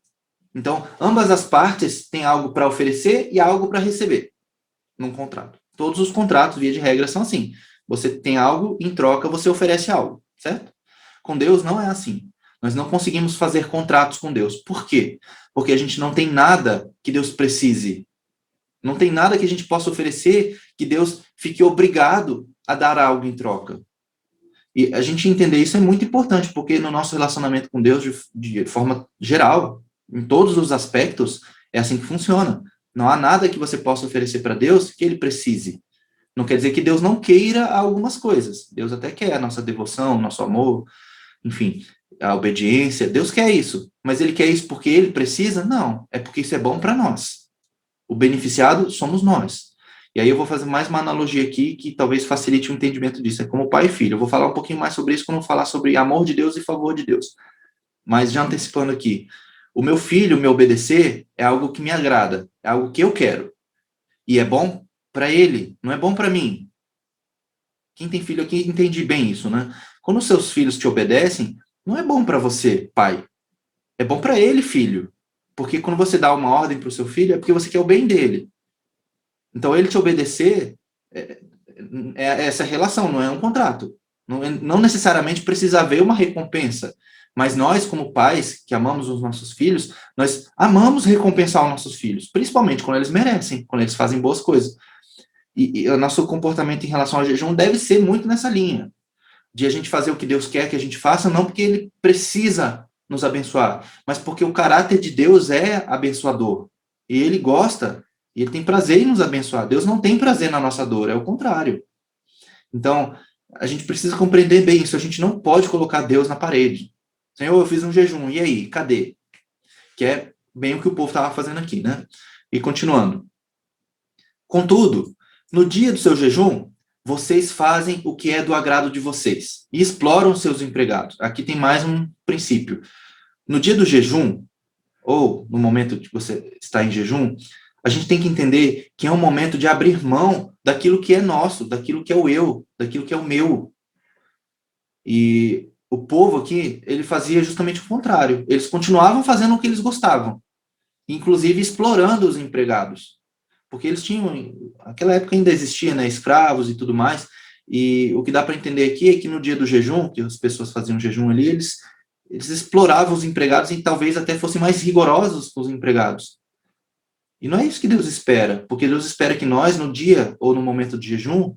Então, ambas as partes têm algo para oferecer e algo para receber num contrato. Todos os contratos, via de regra, são assim. Você tem algo, em troca você oferece algo, certo? Com Deus não é assim. Nós não conseguimos fazer contratos com Deus. Por quê? Porque a gente não tem nada que Deus precise. Não tem nada que a gente possa oferecer que Deus fique obrigado a dar algo em troca. E a gente entender isso é muito importante, porque no nosso relacionamento com Deus, de forma geral, em todos os aspectos, é assim que funciona. Não há nada que você possa oferecer para Deus que ele precise. Não quer dizer que Deus não queira algumas coisas. Deus até quer a nossa devoção, nosso amor, enfim, a obediência. Deus quer isso. Mas ele quer isso porque ele precisa? Não. É porque isso é bom para nós. O beneficiado somos nós. E aí eu vou fazer mais uma analogia aqui que talvez facilite o entendimento disso. É como pai e filho. Eu vou falar um pouquinho mais sobre isso quando eu falar sobre amor de Deus e favor de Deus. Mas já antecipando aqui, o meu filho me obedecer é algo que me agrada, é algo que eu quero. E é bom para ele, não é bom para mim. Quem tem filho aqui entende bem isso, né? Quando os seus filhos te obedecem, não é bom para você, pai. É bom para ele, filho. Porque quando você dá uma ordem para o seu filho, é porque você quer o bem dele. Então, ele te obedecer é essa relação, não é um contrato. Não necessariamente precisa haver uma recompensa. Mas nós, como pais que amamos os nossos filhos, nós amamos recompensar os nossos filhos, principalmente quando eles merecem, quando eles fazem boas coisas. E o nosso comportamento em relação ao jejum deve ser muito nessa linha, de a gente fazer o que Deus quer que a gente faça, não porque ele precisa nos abençoar, mas porque o caráter de Deus é abençoador. E ele gosta, e ele tem prazer em nos abençoar. Deus não tem prazer na nossa dor, é o contrário. Então, a gente precisa compreender bem isso. A gente não pode colocar Deus na parede. Senhor, eu fiz um jejum, e aí? Cadê? Que é bem o que o povo estava fazendo aqui, né? E continuando. Contudo, no dia do seu jejum, vocês fazem o que é do agrado de vocês e exploram seus empregados. Aqui tem mais um princípio. No dia do jejum, ou no momento que você está em jejum, a gente tem que entender que é um momento de abrir mão daquilo que é nosso, daquilo que é o eu, daquilo que é o meu. E o povo aqui, ele fazia justamente o contrário. Eles continuavam fazendo o que eles gostavam, inclusive explorando os empregados. Porque eles tinham, naquela época ainda existia, né, escravos e tudo mais, e o que dá para entender aqui é que no dia do jejum, que as pessoas faziam jejum ali, eles exploravam os empregados e talvez até fossem mais rigorosos com os empregados. E não é isso que Deus espera, porque Deus espera que nós, no dia ou no momento de jejum,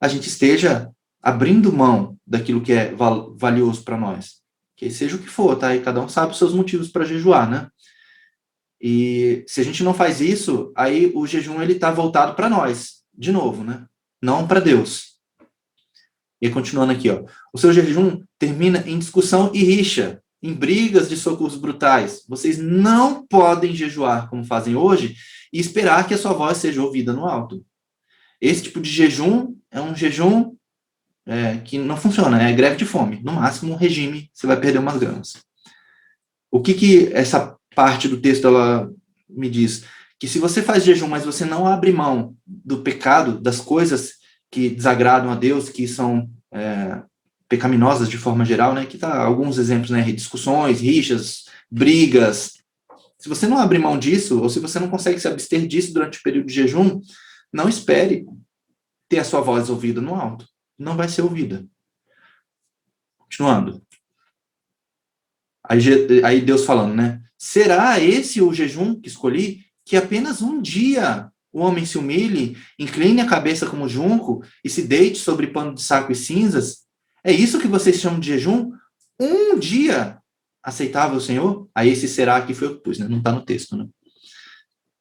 a gente esteja abrindo mão daquilo que é valioso para nós. Que seja o que for, tá? E cada um sabe os seus motivos para jejuar, né? E se a gente não faz isso, aí o jejum ele tá voltado para nós, de novo, né? Não para Deus. E continuando aqui, ó. O seu jejum termina em discussão e rixa, em brigas de socos brutais. Vocês não podem jejuar como fazem hoje e esperar que a sua voz seja ouvida no alto. Esse tipo de jejum é um jejum que não funciona, é greve de fome. No máximo, um regime, você vai perder umas gramas. O que essa parte do texto ela me diz? Que se você faz jejum, mas você não abre mão do pecado, das coisas que desagradam a Deus, que são pecaminosas de forma geral, né? Que tá alguns exemplos, né? Discussões, rixas, brigas. Se você não abre mão disso, ou se você não consegue se abster disso durante o período de jejum, não espere ter a sua voz ouvida no alto. Não vai ser ouvida. Continuando. Aí Deus falando, né? Será esse o jejum que escolhi? Que apenas um dia o homem se humilhe, incline a cabeça como junco e se deite sobre pano de saco e cinzas? É isso que vocês chamam de jejum? Um dia aceitável, Senhor? Aí esse será aqui foi o que pus, né? Não está no texto, né?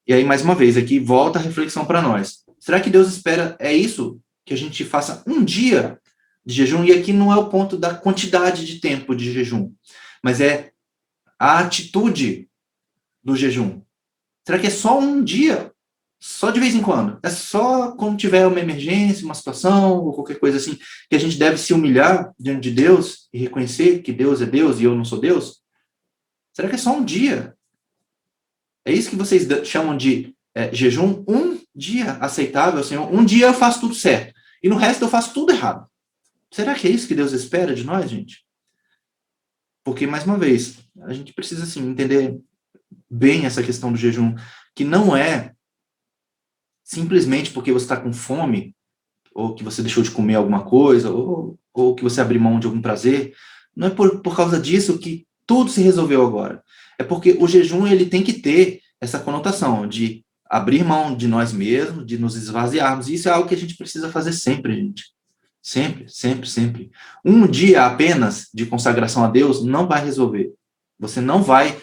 E aí, mais uma vez, aqui volta a reflexão para nós. Será que Deus espera, é isso? Que a gente faça um dia de jejum? E aqui não é o ponto da quantidade de tempo de jejum, mas é a atitude do jejum. Será que é só um dia? Só de vez em quando? É só quando tiver uma emergência, uma situação, ou qualquer coisa assim, que a gente deve se humilhar diante de Deus e reconhecer que Deus é Deus e eu não sou Deus? Será que é só um dia? É isso que vocês chamam de jejum? Um dia aceitável, Senhor? Um dia eu faço tudo certo. E no resto eu faço tudo errado. Será que é isso que Deus espera de nós, gente? Porque, mais uma vez, a gente precisa, assim, entender bem essa questão do jejum, que não é simplesmente porque você está com fome, ou que você deixou de comer alguma coisa, ou que você abriu mão de algum prazer. Não é por causa disso que tudo se resolveu agora. É porque o jejum ele tem que ter essa conotação de abrir mão de nós mesmos, de nos esvaziarmos. E isso é algo que a gente precisa fazer sempre, gente. Sempre, sempre, sempre. Um dia apenas de consagração a Deus não vai resolver. Você não vai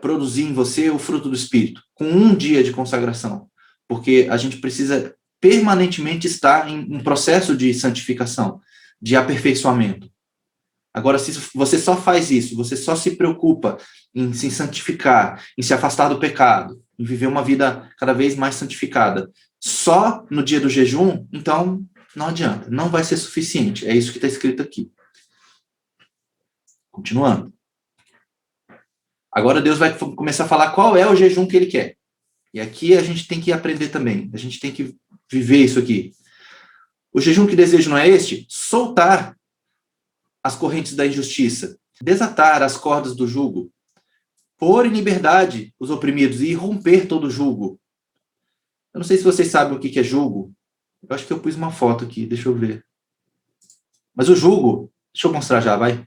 produzir em você o fruto do Espírito com um dia de consagração, porque a gente precisa permanentemente estar em um processo de santificação, de aperfeiçoamento. Agora, se você só faz isso, você só se preocupa em se santificar, em se afastar do pecado, em viver uma vida cada vez mais santificada, só no dia do jejum, então não adianta, não vai ser suficiente. É isso que está escrito aqui. Continuando. Agora Deus vai começar a falar qual é o jejum que ele quer. E aqui a gente tem que aprender também. A gente tem que viver isso aqui. O jejum que desejo não é este? Soltar as correntes da injustiça, desatar as cordas do jugo, pôr em liberdade os oprimidos e romper todo o jugo. Eu não sei se vocês sabem o que é jugo. Eu acho que eu pus uma foto aqui, deixa eu ver. Mas o jugo, deixa eu mostrar já, vai.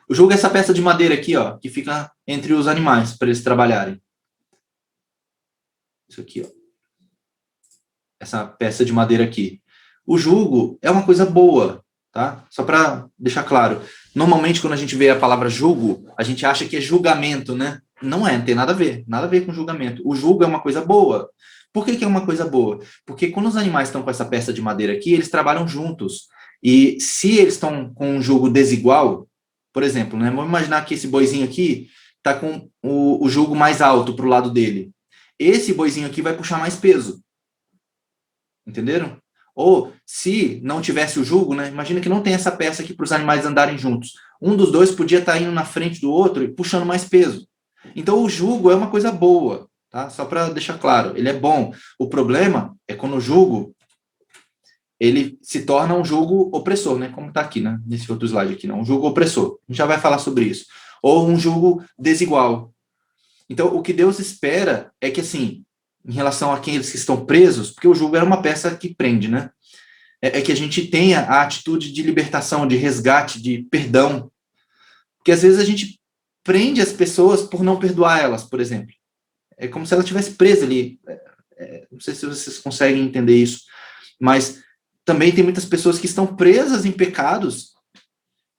O jugo é essa peça de madeira aqui, ó, que fica entre os animais para eles trabalharem. Isso aqui, ó. Essa peça de madeira aqui. O jugo é uma coisa boa, tá? Só para deixar claro. Normalmente, quando a gente vê a palavra jugo, a gente acha que é julgamento, né? Não é, não tem nada a ver com julgamento. O jugo é uma coisa boa. Por que é uma coisa boa? Porque quando os animais estão com essa peça de madeira aqui, eles trabalham juntos. E se eles estão com um jugo desigual, por exemplo, né? Vamos imaginar que esse boizinho aqui está com o jugo mais alto para o lado dele. Esse boizinho aqui vai puxar mais peso. Entenderam? Ou, se não tivesse o jugo, né? Imagina que não tem essa peça aqui para os animais andarem juntos. Um dos dois podia estar indo na frente do outro e puxando mais peso. Então, o jugo é uma coisa boa, tá? Só para deixar claro, ele é bom. O problema é quando o jugo ele se torna um jugo opressor, né? Como está aqui, né? Nesse outro slide aqui, não? Um jugo opressor. A gente já vai falar sobre isso. Ou um jugo desigual. Então, o que Deus espera é que, assim, em relação àqueles que estão presos, porque o jugo era uma peça que prende, né? É que a gente tenha a atitude de libertação, de resgate, de perdão. Porque às vezes a gente prende as pessoas por não perdoar elas, por exemplo. É como se ela estivesse presa ali. Não sei se vocês conseguem entender isso, mas também tem muitas pessoas que estão presas em pecados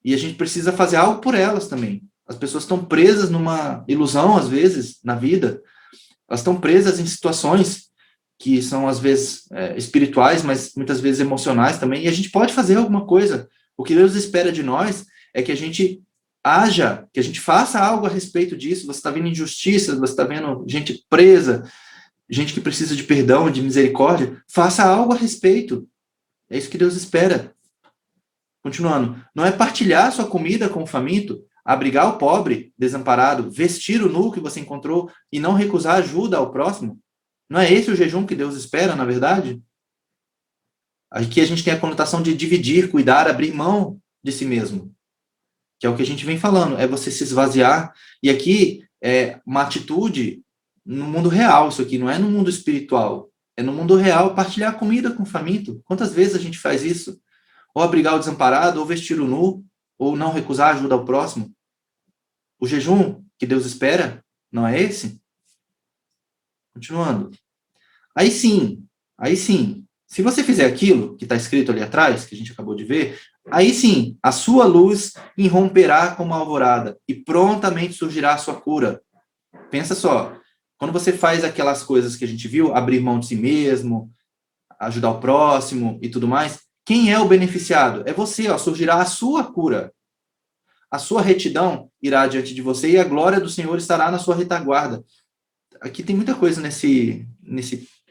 E a gente precisa fazer algo por elas também. As pessoas estão presas numa ilusão, às vezes, na vida. Elas estão presas em situações que são, às vezes, espirituais, mas muitas vezes emocionais também. E a gente pode fazer alguma coisa. O que Deus espera de nós é que a gente haja, que a gente faça algo a respeito disso. Você está vendo injustiças, você está vendo gente presa, gente que precisa de perdão, de misericórdia. Faça algo a respeito. É isso que Deus espera. Continuando, não é partilhar sua comida com o faminto, abrigar o pobre, desamparado, vestir o nu que você encontrou e não recusar ajuda ao próximo? Não é esse o jejum que Deus espera, na verdade? Aqui a gente tem a conotação de dividir, cuidar, abrir mão de si mesmo, que é o que a gente vem falando, é você se esvaziar. E aqui é uma atitude no mundo real, isso aqui não é no mundo espiritual, é no mundo real partilhar comida com o faminto. Quantas vezes a gente faz isso? Ou abrigar o desamparado, ou vestir o nu, ou não recusar ajuda ao próximo. O jejum que Deus espera não é esse? Continuando. Aí sim, se você fizer aquilo que está escrito ali atrás, que a gente acabou de ver, aí sim, a sua luz irromperá como a alvorada e prontamente surgirá a sua cura. Pensa só, quando você faz aquelas coisas que a gente viu, abrir mão de si mesmo, ajudar o próximo e tudo mais, quem é o beneficiado? É você, ó, surgirá a sua cura. A sua retidão irá diante de você e a glória do Senhor estará na sua retaguarda. Aqui tem muita coisa nesse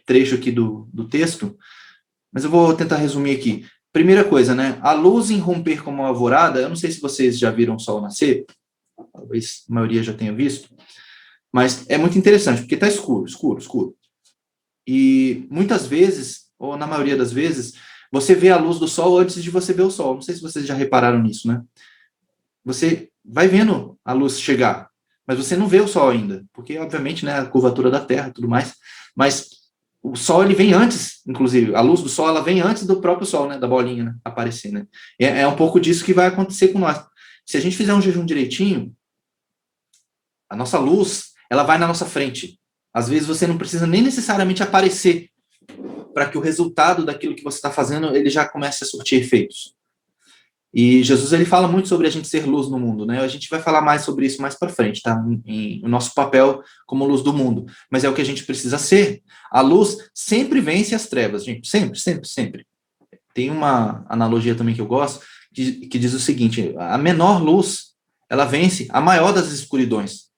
trecho aqui do texto, mas eu vou tentar resumir aqui. Primeira coisa, né? A luz em romper como uma alvorada, eu não sei se vocês já viram o sol nascer, talvez a maioria já tenha visto, mas é muito interessante, porque está escuro, escuro, escuro. E muitas vezes, ou na maioria das vezes, você vê a luz do sol antes de você ver o sol. Não sei se vocês já repararam nisso, né? Você vai vendo a luz chegar, mas você não vê o sol ainda, porque, obviamente, né, a curvatura da Terra e tudo mais, mas o sol, ele vem antes, inclusive, a luz do sol, ela vem antes do próprio sol, né, da bolinha, né, aparecer, né. É um pouco disso que vai acontecer com nós. Se a gente fizer um jejum direitinho, a nossa luz, ela vai na nossa frente. Às vezes você não precisa nem necessariamente aparecer para que o resultado daquilo que você está fazendo, ele já comece a surtir efeitos. E Jesus, ele fala muito sobre a gente ser luz no mundo, né? A gente vai falar mais sobre isso mais para frente, tá? O nosso papel como luz do mundo. Mas é o que a gente precisa ser. A luz sempre vence as trevas, gente. Sempre, sempre, sempre. Tem uma analogia também que eu gosto, que diz o seguinte: a menor luz, ela vence a maior das escuridões.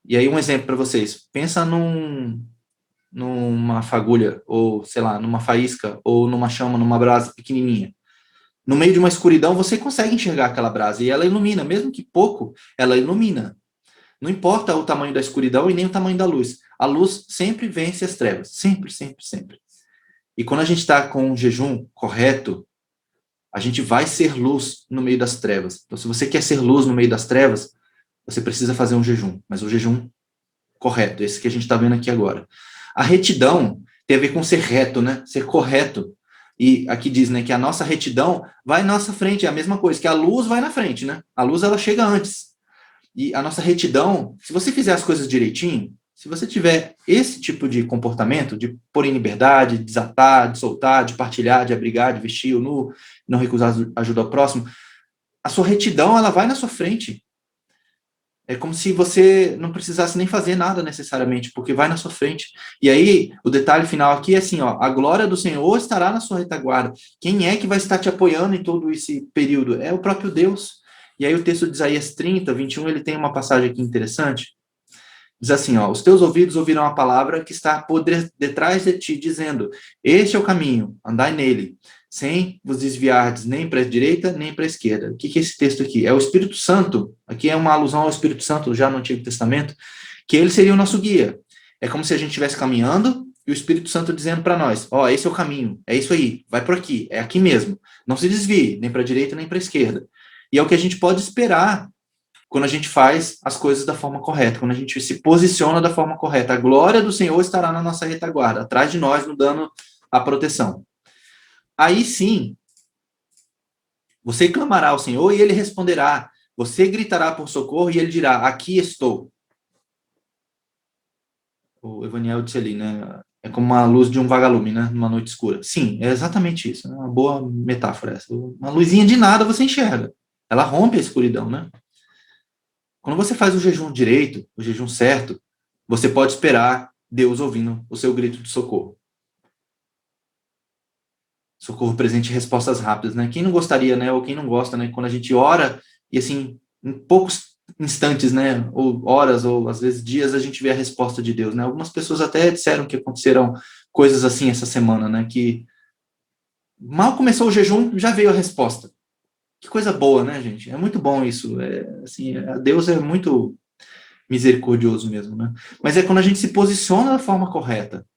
E aí um exemplo para vocês. Pensa numa fagulha, ou sei lá, numa faísca, ou numa chama, numa brasa pequenininha. No meio de uma escuridão, você consegue enxergar aquela brasa e ela ilumina, mesmo que pouco, ela ilumina. Não importa o tamanho da escuridão e nem o tamanho da luz. A luz sempre vence as trevas. Sempre, sempre, sempre. E quando a gente está com um jejum correto, a gente vai ser luz no meio das trevas. Então, se você quer ser luz no meio das trevas, você precisa fazer um jejum. Mas o jejum correto, esse que a gente está vendo aqui agora. A retidão tem a ver com ser reto, né? Ser correto. E aqui diz, né, que a nossa retidão vai na nossa frente, é a mesma coisa, que a luz vai na frente, né? A luz, ela chega antes. E a nossa retidão, se você fizer as coisas direitinho, se você tiver esse tipo de comportamento, de pôr em liberdade, de desatar, de soltar, de partilhar, de abrigar, de vestir o nu, não recusar ajuda ao próximo, a sua retidão, ela vai na sua frente. É como se você não precisasse nem fazer nada necessariamente, porque vai na sua frente. E aí, o detalhe final aqui é assim, ó, a glória do Senhor estará na sua retaguarda. Quem é que vai estar te apoiando em todo esse período? É o próprio Deus. E aí o texto de Isaías 30, 21, ele tem uma passagem aqui interessante. Diz assim, ó, os teus ouvidos ouvirão a palavra que está por detrás de ti, dizendo, este é o caminho, andai nele, sem vos desviardes nem para a direita, nem para a esquerda. O que é esse texto aqui? É o Espírito Santo, aqui é uma alusão ao Espírito Santo, já no Antigo Testamento, que ele seria o nosso guia. É como se a gente estivesse caminhando e o Espírito Santo dizendo para nós, ó, esse é o caminho, é isso aí, vai por aqui, é aqui mesmo. Não se desvie, nem para a direita, nem para a esquerda. E é o que a gente pode esperar quando a gente faz as coisas da forma correta, quando a gente se posiciona da forma correta. A glória do Senhor estará na nossa retaguarda, atrás de nós, nos dando a proteção. Aí sim, você clamará ao Senhor e ele responderá. Você gritará por socorro e ele dirá, aqui estou. O Evaniel disse ali, né? É como uma luz de um vagalume, né? Numa noite escura. Sim, é exatamente isso. É uma boa metáfora essa. Uma luzinha de nada você enxerga. Ela rompe a escuridão, né? Quando você faz o jejum direito, o jejum certo, você pode esperar Deus ouvindo o seu grito de socorro. Socorro presente e respostas rápidas, né? Quem não gostaria, né? Ou quem não gosta, né? Quando a gente ora e, assim, em poucos instantes, né? Ou horas, ou às vezes dias, a gente vê a resposta de Deus, né? Algumas pessoas até disseram que aconteceram coisas assim essa semana, né? Que mal começou o jejum, já veio a resposta. Que coisa boa, né, gente? É muito bom isso. Assim, Deus é muito misericordioso mesmo, né? Mas é quando a gente se posiciona da forma correta,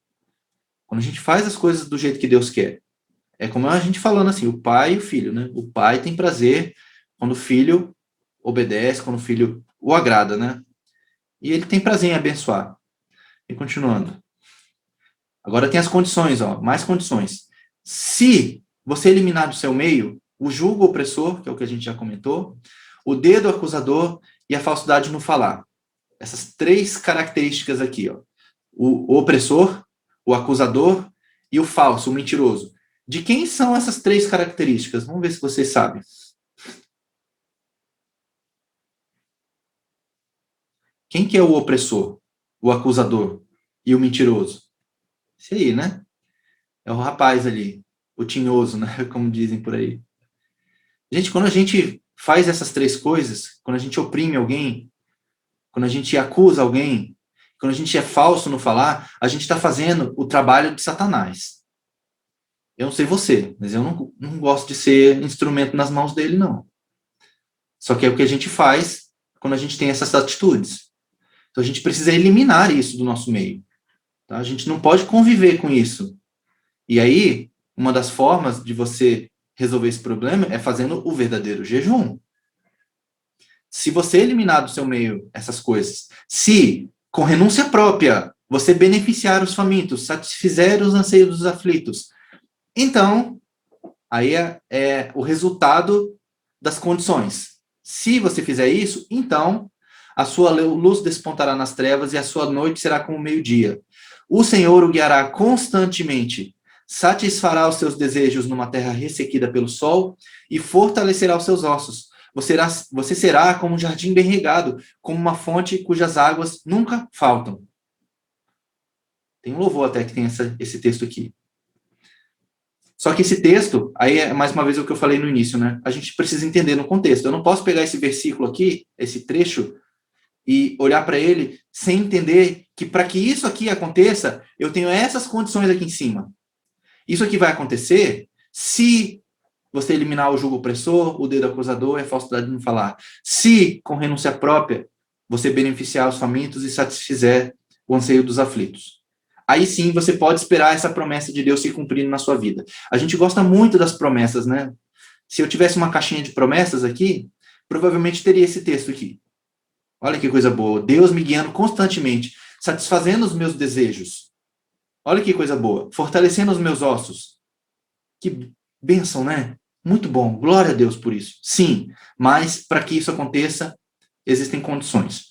quando a gente faz as coisas do jeito que Deus quer. É como a gente falando assim, o pai e o filho, né? O pai tem prazer quando o filho obedece, quando o filho o agrada, né? E ele tem prazer em abençoar. E continuando. Agora tem as condições, ó, mais condições. Se você eliminar do seu meio o julgo opressor, que é o que a gente já comentou, o dedo acusador e a falsidade no falar. Essas três características aqui, ó. O opressor, o acusador e o falso, o mentiroso. De quem são essas três características? Vamos ver se vocês sabem. Quem que é o opressor, o acusador e o mentiroso? Esse aí, né? É o rapaz ali, o tinhoso, né? Como dizem por aí. Gente, quando a gente faz essas três coisas, quando a gente oprime alguém, quando a gente acusa alguém, quando a gente é falso no falar, a gente está fazendo o trabalho de Satanás. Eu não sei você, mas eu não gosto de ser instrumento nas mãos dele, não. Só que é o que a gente faz quando a gente tem essas atitudes. Então a gente precisa eliminar isso do nosso meio. Tá? A gente não pode conviver com isso. E aí, uma das formas de você resolver esse problema é fazendo o verdadeiro jejum. Se você eliminar do seu meio essas coisas, se com renúncia própria você beneficiar os famintos, satisfizer os anseios dos aflitos, então aí é o resultado das condições. Se você fizer isso, então a sua luz despontará nas trevas e a sua noite será como o meio-dia. O Senhor o guiará constantemente, satisfará os seus desejos numa terra ressequida pelo sol e fortalecerá os seus ossos. Você será como um jardim bem regado, como uma fonte cujas águas nunca faltam. Tem um louvor até que tem esse texto aqui. Só que esse texto, aí é mais uma vez o que eu falei no início, né? A gente precisa entender no contexto. Eu não posso pegar esse versículo aqui, esse trecho, e olhar para ele sem entender que para que isso aqui aconteça, eu tenho essas condições aqui em cima. Isso aqui vai acontecer se você eliminar o julgo opressor, o dedo acusador e a falsidade de não falar. Se, com renúncia própria, você beneficiar os famintos e satisfizer o anseio dos aflitos. Aí sim você pode esperar essa promessa de Deus se cumprindo na sua vida. A gente gosta muito das promessas, né? Se eu tivesse uma caixinha de promessas aqui, provavelmente teria esse texto aqui. Olha que coisa boa. Deus me guiando constantemente, satisfazendo os meus desejos. Olha que coisa boa. Fortalecendo os meus ossos. Que bênção, né? Muito bom. Glória a Deus por isso. Sim, mas para que isso aconteça, existem condições.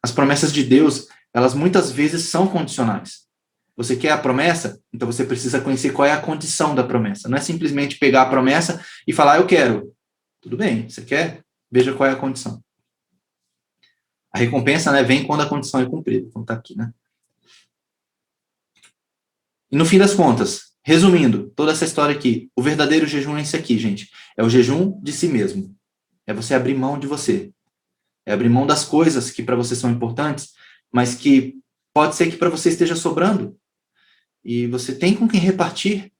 As promessas de Deus, elas muitas vezes são condicionais. Você quer a promessa? Então você precisa conhecer qual é a condição da promessa. Não é simplesmente pegar a promessa e falar, eu quero. Tudo bem, você quer? Veja qual é a condição. A recompensa, né, vem quando a condição é cumprida. Então tá aqui, né? E no fim das contas, resumindo toda essa história aqui, o verdadeiro jejum é esse aqui, gente. É o jejum de si mesmo. É você abrir mão de você. É abrir mão das coisas que para você são importantes, mas que pode ser que para você esteja sobrando. E você tem com quem repartir,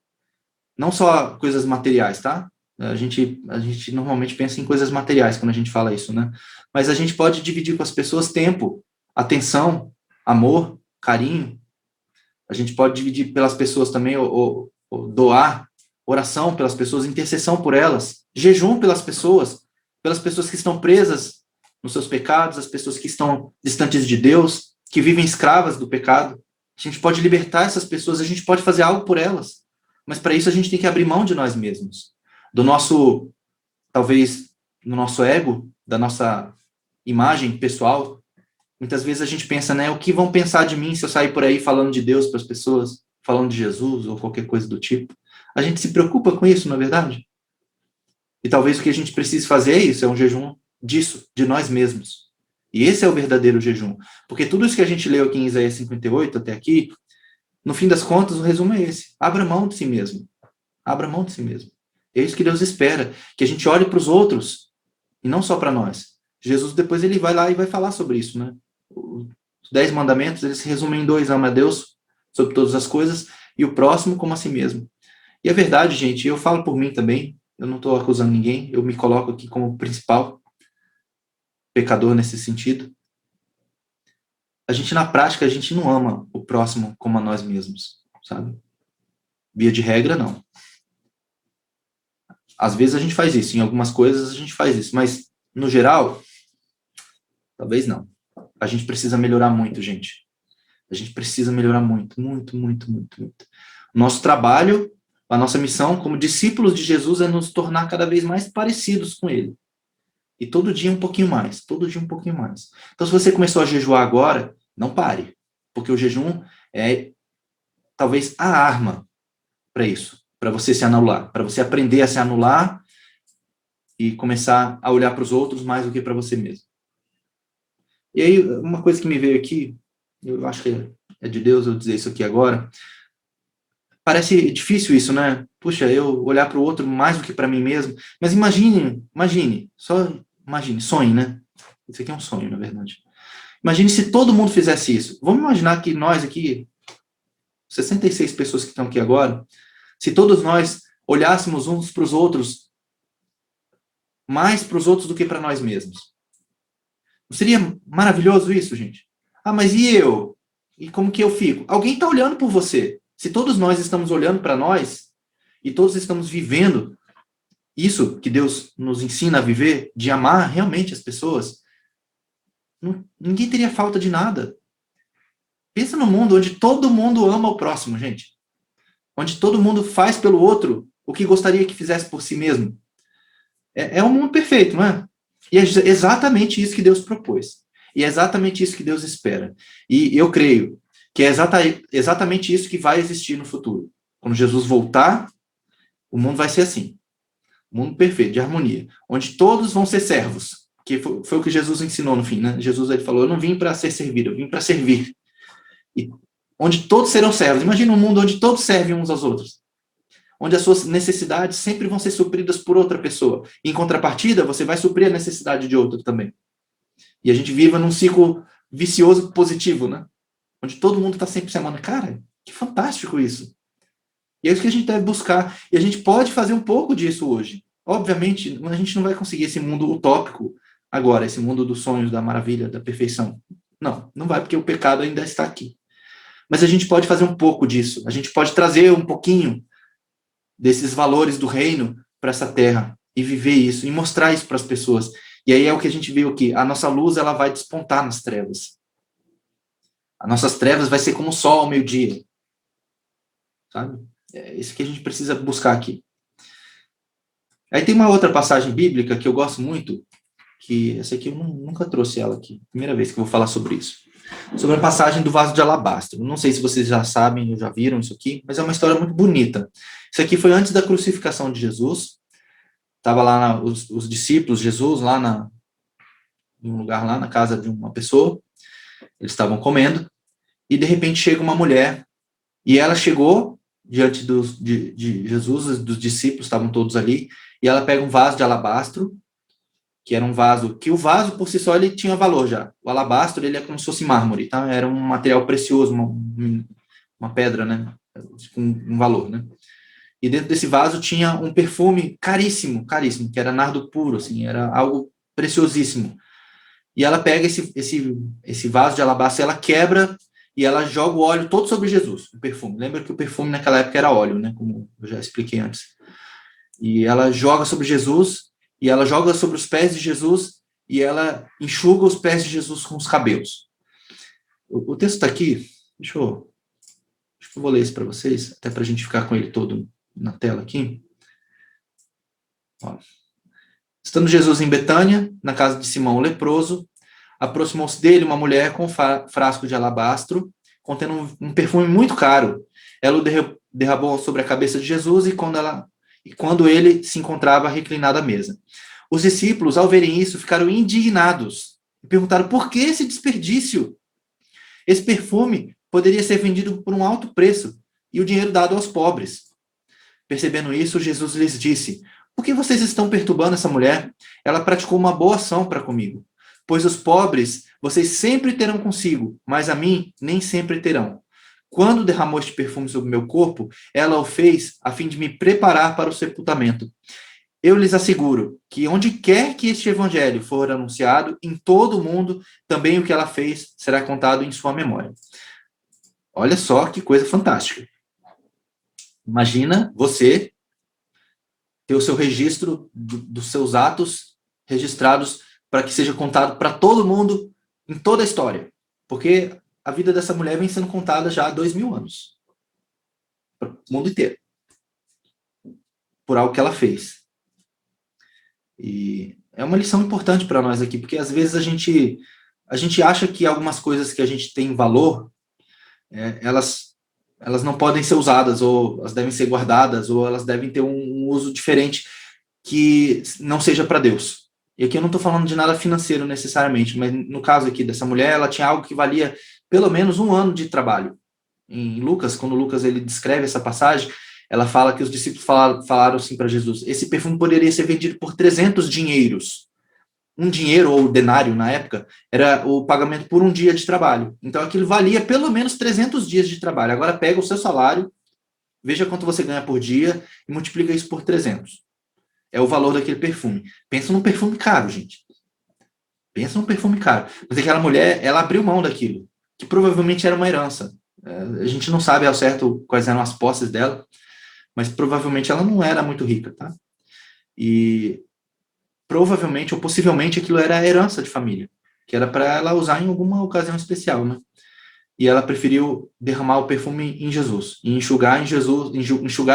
não só coisas materiais, tá? A gente normalmente pensa em coisas materiais quando a gente fala isso, né? Mas a gente pode dividir com as pessoas tempo, atenção, amor, carinho. A gente pode dividir pelas pessoas também, ou doar oração pelas pessoas, intercessão por elas, jejum pelas pessoas que estão presas nos seus pecados, as pessoas que estão distantes de Deus, que vivem escravas do pecado. A gente pode libertar essas pessoas, a gente pode fazer algo por elas. Mas para isso a gente tem que abrir mão de nós mesmos, do nosso, talvez, do nosso ego, da nossa imagem pessoal. Muitas vezes a gente pensa, né, o que vão pensar de mim se eu sair por aí falando de Deus para as pessoas, falando de Jesus ou qualquer coisa do tipo. A gente se preocupa com isso, não é verdade? E talvez o que a gente precise fazer é isso, é um jejum disso, de nós mesmos. E esse é o verdadeiro jejum. Porque tudo isso que a gente leu aqui em Isaías 58 até aqui, no fim das contas, o resumo é esse. Abra mão de si mesmo. Abra mão de si mesmo. É isso que Deus espera, que a gente olhe para os outros e não só para nós. Jesus depois ele vai lá e vai falar sobre isso, né? Os 10 mandamentos, eles se resumem em dois: ama a Deus sobre todas as coisas e o próximo como a si mesmo. E é verdade, gente, eu falo por mim também, eu não estou acusando ninguém, eu me coloco aqui como principal pecador nesse sentido. A gente, na prática, a gente não ama o próximo como a nós mesmos, sabe? Via de regra, não. Às vezes a gente faz isso, em algumas coisas a gente faz isso, mas, no geral, talvez não. A gente precisa melhorar muito, gente. A gente precisa melhorar muito, muito, muito, muito, muito. O nosso trabalho, a nossa missão como discípulos de Jesus é nos tornar cada vez mais parecidos com Ele. E todo dia um pouquinho mais, todo dia um pouquinho mais. Então, se você começou a jejuar agora, não pare, porque o jejum é talvez a arma para isso, para você se anular, para você aprender a se anular e começar a olhar para os outros mais do que para você mesmo. E aí, uma coisa que me veio aqui, eu acho que é de Deus eu dizer isso aqui agora, parece difícil isso, né? Puxa, eu olhar para o outro mais do que para mim mesmo, mas só imagine, sonhe, né? Isso aqui é um sonho, na verdade. Imagine se todo mundo fizesse isso. Vamos imaginar que nós aqui, 66 pessoas que estão aqui agora, se todos nós olhássemos uns para os outros, mais para os outros do que para nós mesmos. Não seria maravilhoso isso, gente? Ah, mas e eu? E como que eu fico? Alguém está olhando por você. Se todos nós estamos olhando para nós, e todos estamos vivendo isso que Deus nos ensina a viver, de amar realmente as pessoas, ninguém teria falta de nada. Pensa no mundo onde todo mundo ama o próximo, gente. Onde todo mundo faz pelo outro o que gostaria que fizesse por si mesmo. É um mundo perfeito, não é? E é exatamente isso que Deus propôs. E é exatamente isso que Deus espera. E eu creio que é exatamente isso que vai existir no futuro. Quando Jesus voltar, o mundo vai ser assim. Um mundo perfeito, de harmonia. Onde todos vão ser servos. Que foi o que Jesus ensinou no fim, né? Jesus ele falou, eu não vim para ser servido, eu vim para servir. E onde todos serão servos. Imagina um mundo onde todos servem uns aos outros. Onde as suas necessidades sempre vão ser supridas por outra pessoa. Em contrapartida, você vai suprir a necessidade de outro também. E a gente viva num ciclo vicioso positivo, né? Onde todo mundo está sempre se amando. Cara, que fantástico isso. E é isso que a gente deve buscar. E a gente pode fazer um pouco disso hoje. Obviamente, a gente não vai conseguir esse mundo utópico agora, esse mundo dos sonhos, da maravilha, da perfeição. Não, não vai, porque o pecado ainda está aqui. Mas a gente pode fazer um pouco disso. A gente pode trazer um pouquinho desses valores do reino para essa terra e viver isso, e mostrar isso para as pessoas. E aí é o que a gente viu aqui. A nossa luz, ela vai despontar nas trevas. As nossas trevas vai ser como o sol ao meio-dia. Sabe? É isso que a gente precisa buscar aqui. Aí tem uma outra passagem bíblica que eu gosto muito, que essa aqui eu nunca trouxe ela aqui. Primeira vez que eu vou falar sobre isso. Sobre a passagem do vaso de alabastro. Não sei se vocês já sabem, ou já viram isso aqui, mas é uma história muito bonita. Isso aqui foi antes da crucificação de Jesus. Estava lá os discípulos, Jesus, lá em um lugar lá na casa de uma pessoa. Eles estavam comendo. E de repente chega uma mulher. E ela chegou diante de Jesus, dos discípulos, estavam todos ali. E ela pega um vaso de alabastro, que era um vaso, que o vaso por si só ele tinha valor já. O alabastro, ele é como se fosse mármore, tá? Era um material precioso, uma pedra, né? Com um valor, né? E dentro desse vaso tinha um perfume caríssimo, caríssimo, que era nardo puro, assim, era algo preciosíssimo. E ela pega esse vaso de alabastro, ela quebra e ela joga o óleo todo sobre Jesus, o perfume. Lembra que o perfume naquela época era óleo, né? Como eu já expliquei antes. E ela joga sobre Jesus, e ela joga sobre os pés de Jesus, e ela enxuga os pés de Jesus com os cabelos. O texto está aqui, acho que eu vou ler isso para vocês, até para a gente ficar com ele todo na tela aqui. Ó. Estando Jesus em Betânia, na casa de Simão o leproso, aproximou-se dele uma mulher com um frasco de alabastro, contendo um perfume muito caro. Ela o derramou sobre a cabeça de Jesus, e e quando ele se encontrava reclinado à mesa. Os discípulos, ao verem isso, ficaram indignados e perguntaram: por que esse desperdício? Esse perfume poderia ser vendido por um alto preço e o dinheiro dado aos pobres. Percebendo isso, Jesus lhes disse: por que vocês estão perturbando essa mulher? Ela praticou uma boa ação para comigo. Pois os pobres vocês sempre terão consigo, mas a mim nem sempre terão. Quando derramou este perfume sobre meu corpo, ela o fez a fim de me preparar para o sepultamento. Eu lhes asseguro que onde quer que este evangelho for anunciado, em todo o mundo, também o que ela fez será contado em sua memória. Olha só que coisa fantástica. Imagina você ter o seu registro dos seus atos registrados para que seja contado para todo mundo em toda a história. Porque a vida dessa mulher vem sendo contada já há 2000 anos. Para o mundo inteiro. Por algo que ela fez. E é uma lição importante para nós aqui, porque às vezes a gente acha que algumas coisas que a gente tem valor, elas não podem ser usadas, ou elas devem ser guardadas, ou elas devem ter um uso diferente que não seja para Deus. E aqui eu não estou falando de nada financeiro necessariamente, mas no caso aqui dessa mulher, ela tinha algo que valia pelo menos 1 ano de trabalho. Em Lucas, quando Lucas ele descreve essa passagem, ela fala que os discípulos falaram assim para Jesus: esse perfume poderia ser vendido por 300 dinheiros. Um dinheiro, ou denário na época, era o pagamento por um dia de trabalho. Então aquilo valia pelo menos 300 dias de trabalho. Agora pega o seu salário, veja quanto você ganha por dia e multiplica isso por 300. É o valor daquele perfume. Pensa num perfume caro, gente. Pensa num perfume caro. Mas aquela mulher, ela abriu mão daquilo, que provavelmente era uma herança. A gente não sabe ao certo quais eram as posses dela, mas provavelmente ela não era muito rica, tá? E provavelmente ou possivelmente aquilo era a herança de família, que era para ela usar em alguma ocasião especial, né? E ela preferiu derramar o perfume em Jesus, e enxugar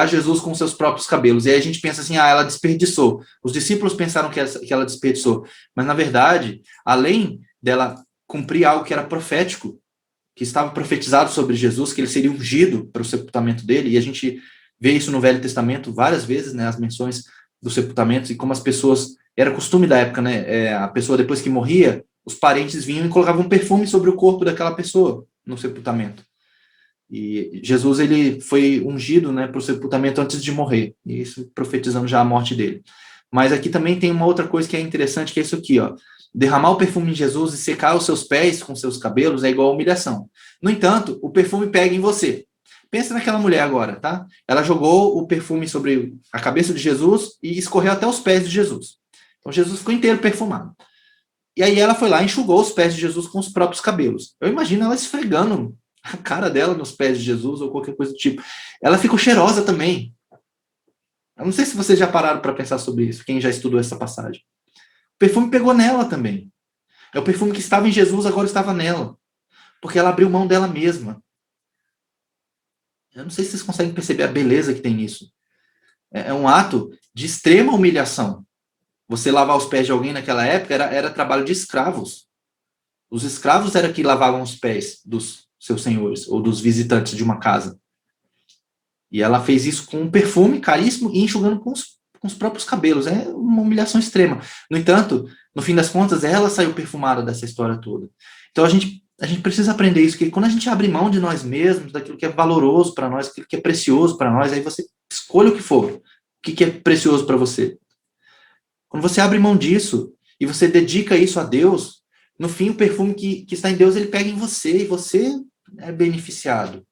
Jesus com seus próprios cabelos. E aí a gente pensa assim: ela desperdiçou. Os discípulos pensaram que ela desperdiçou, mas na verdade, além dela cumprir algo que era profético, que estava profetizado sobre Jesus, que ele seria ungido para o sepultamento dele, e a gente vê isso no Velho Testamento várias vezes, né, as menções dos sepultamentos, e como as pessoas, era costume da época, né, a pessoa depois que morria, os parentes vinham e colocavam um perfume sobre o corpo daquela pessoa no sepultamento. E Jesus, ele foi ungido, né, para o sepultamento antes de morrer, e isso profetizando já a morte dele. Mas aqui também tem uma outra coisa que é interessante, que é isso aqui, ó. Derramar o perfume em Jesus e secar os seus pés com seus cabelos é igual a humilhação. No entanto, o perfume pega em você. Pensa naquela mulher agora, tá? Ela jogou o perfume sobre a cabeça de Jesus e escorreu até os pés de Jesus. Então Jesus ficou inteiro perfumado. E aí ela foi lá e enxugou os pés de Jesus com os próprios cabelos. Eu imagino ela esfregando a cara dela nos pés de Jesus ou qualquer coisa do tipo. Ela ficou cheirosa também. Eu não sei se vocês já pararam para pensar sobre isso, quem já estudou essa passagem. O perfume pegou nela também. É o perfume que estava em Jesus, agora estava nela. Porque ela abriu mão dela mesma. Eu não sei se vocês conseguem perceber a beleza que tem nisso. É um ato de extrema humilhação. Você lavar os pés de alguém naquela época era trabalho de escravos. Os escravos eram que lavavam os pés dos seus senhores ou dos visitantes de uma casa. E ela fez isso com um perfume caríssimo e enxugando com os próprios cabelos. É uma humilhação extrema. No entanto, no fim das contas, ela saiu perfumada dessa história toda. Então a gente precisa aprender isso, que quando a gente abre mão de nós mesmos, daquilo que é valoroso para nós, aquilo que é precioso para nós, aí você escolha o que for, o que é precioso para você. Quando você abre mão disso e você dedica isso a Deus, no fim o perfume que está em Deus, ele pega em você e você é beneficiado.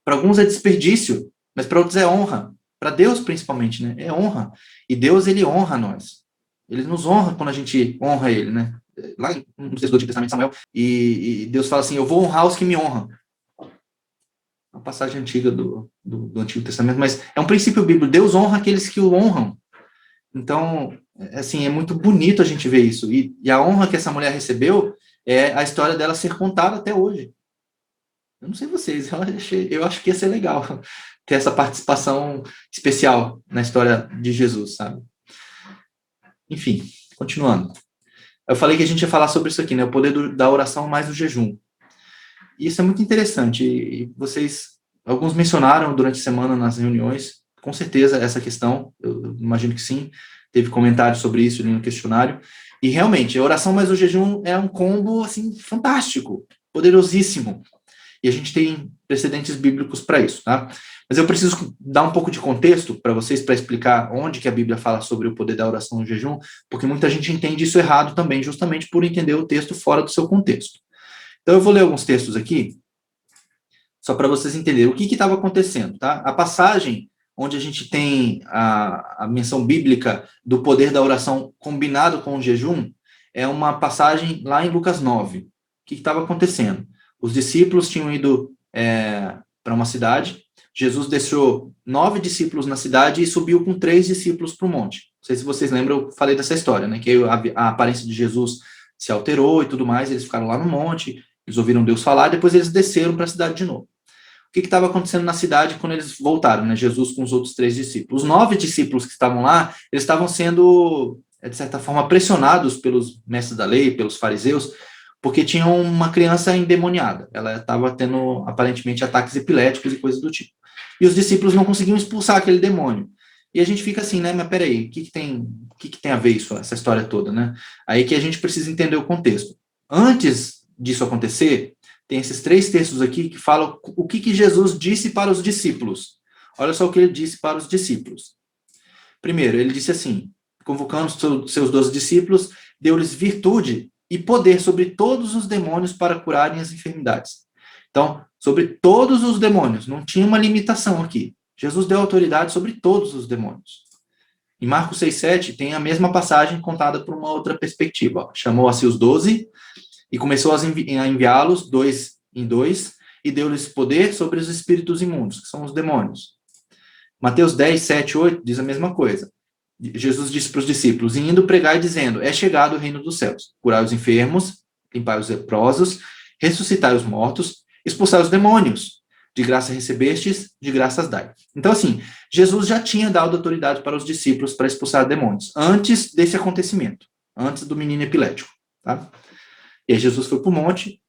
Para alguns é desperdício, mas para outros é honra. Para Deus, principalmente, né? É honra. E Deus, ele honra nós. Ele nos honra quando a gente honra ele, né? Lá no texto do Antigo Testamento de Samuel, e Deus fala assim: eu vou honrar os que me honram. Uma passagem antiga do Antigo Testamento, mas é um princípio bíblico. Deus honra aqueles que o honram. Então, assim, é muito bonito a gente ver isso. E a honra que essa mulher recebeu é a história dela ser contada até hoje. Eu não sei vocês, eu acho que ia ser legal ter essa participação especial na história de Jesus, sabe? Enfim, continuando. Eu falei que a gente ia falar sobre isso aqui, né? O poder da oração mais o jejum. E isso é muito interessante. E vocês, alguns mencionaram durante a semana nas reuniões, Com certeza, essa questão, eu imagino que sim, teve comentários sobre isso ali no questionário, e realmente, a oração mais o jejum é um combo, assim, fantástico, poderosíssimo, e a gente tem precedentes bíblicos para isso, tá? Mas eu preciso dar um pouco de contexto para vocês, para explicar onde que a Bíblia fala sobre o poder da oração no jejum, porque muita gente entende isso errado também, justamente por entender o texto fora do seu contexto. Então, eu vou ler alguns textos aqui, só para vocês entenderem o que estava acontecendo, tá? A passagem onde a gente tem a menção bíblica do poder da oração combinado com o jejum é uma passagem lá em Lucas 9. O que estava acontecendo? Os discípulos tinham ido para uma cidade, Jesus deixou 9 discípulos na cidade e subiu com 3 discípulos para o monte. Não sei se vocês lembram, eu falei dessa história, né? Que a aparência de Jesus se alterou e tudo mais, eles ficaram lá no monte, eles ouviram Deus falar, depois eles desceram para a cidade de novo. O que estava acontecendo na cidade quando eles voltaram, né? Jesus com os outros 3 discípulos. Os 9 discípulos que estavam lá, eles estavam sendo, de certa forma, pressionados pelos mestres da lei, pelos fariseus, porque tinham uma criança endemoniada. Ela estava tendo, aparentemente, ataques epiléticos e coisas do tipo. E os discípulos não conseguiam expulsar aquele demônio. E a gente fica assim, né? Mas peraí, o que tem a ver isso, essa história toda, né? Aí que a gente precisa entender o contexto. Antes disso acontecer, tem esses 3 textos aqui que falam o que Jesus disse para os discípulos. Olha só o que ele disse para os discípulos. Primeiro, ele disse assim, convocando seus 12 discípulos, deu-lhes virtude e poder sobre todos os demônios para curarem as enfermidades. Então, sobre todos os demônios, não tinha uma limitação aqui. Jesus deu autoridade sobre todos os demônios. Em Marcos 6,7 tem a mesma passagem contada por uma outra perspectiva. Chamou a si os 12 e começou a enviá-los 2 em 2 e deu-lhes poder sobre os espíritos imundos, que são os demônios. Mateus 10, 7, 8 diz a mesma coisa. Jesus disse para os discípulos, indo pregar e dizendo, é chegado o reino dos céus, curai os enfermos, limpai os leprosos, ressuscitai os mortos, expulsai os demônios. De graça recebestes, de graças dai. Então, assim, Jesus já tinha dado autoridade para os discípulos para expulsar demônios, antes desse acontecimento, antes do menino epilético, tá? E aí Jesus foi para o monte,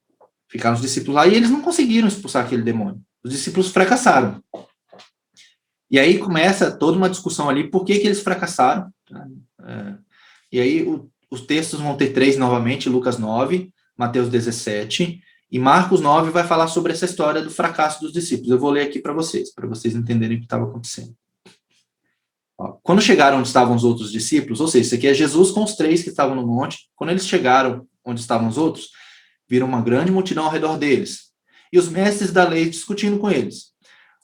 ficaram os discípulos lá, e eles não conseguiram expulsar aquele demônio. Os discípulos fracassaram. E aí começa toda uma discussão ali, por que eles fracassaram. Tá? E aí os textos vão ter 3 novamente, Lucas 9, Mateus 17, e Marcos 9 vai falar sobre essa história do fracasso dos discípulos. Eu vou ler aqui para vocês entenderem o que estava acontecendo. Quando chegaram onde estavam os outros discípulos, ou seja, isso aqui é Jesus com os 3 que estavam no monte, quando eles chegaram onde estavam os outros, viram uma grande multidão ao redor deles, e os mestres da lei discutindo com eles.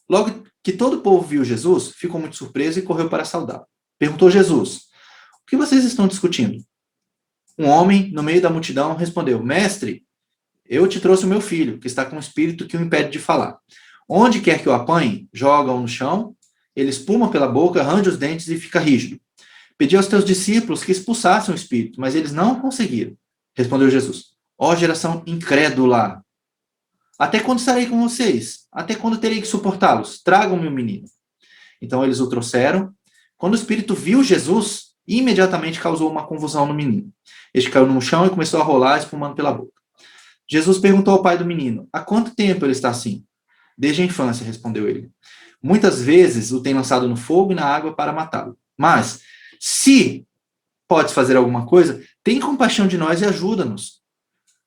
Logo que todo o povo viu Jesus, ficou muito surpreso e correu para saudá-lo. Perguntou Jesus, o que vocês estão discutindo? Um homem, no meio da multidão, respondeu, mestre, eu te trouxe o meu filho, que está com um espírito que o impede de falar. Onde quer que o apanhe, joga-o no chão, ele espuma pela boca, arranja os dentes e fica rígido. Pedi aos teus discípulos que expulsassem o espírito, mas eles não conseguiram. Respondeu Jesus, ó geração incrédula, até quando estarei com vocês? Até quando terei que suportá-los? Tragam-me o menino. Então eles o trouxeram. Quando o espírito viu Jesus, imediatamente causou uma convulsão no menino. Este caiu no chão e começou a rolar, espumando pela boca. Jesus perguntou ao pai do menino, há quanto tempo ele está assim? Desde a infância, respondeu ele. Muitas vezes o tem lançado no fogo e na água para matá-lo. Mas, se podes fazer alguma coisa, tem compaixão de nós e ajuda-nos.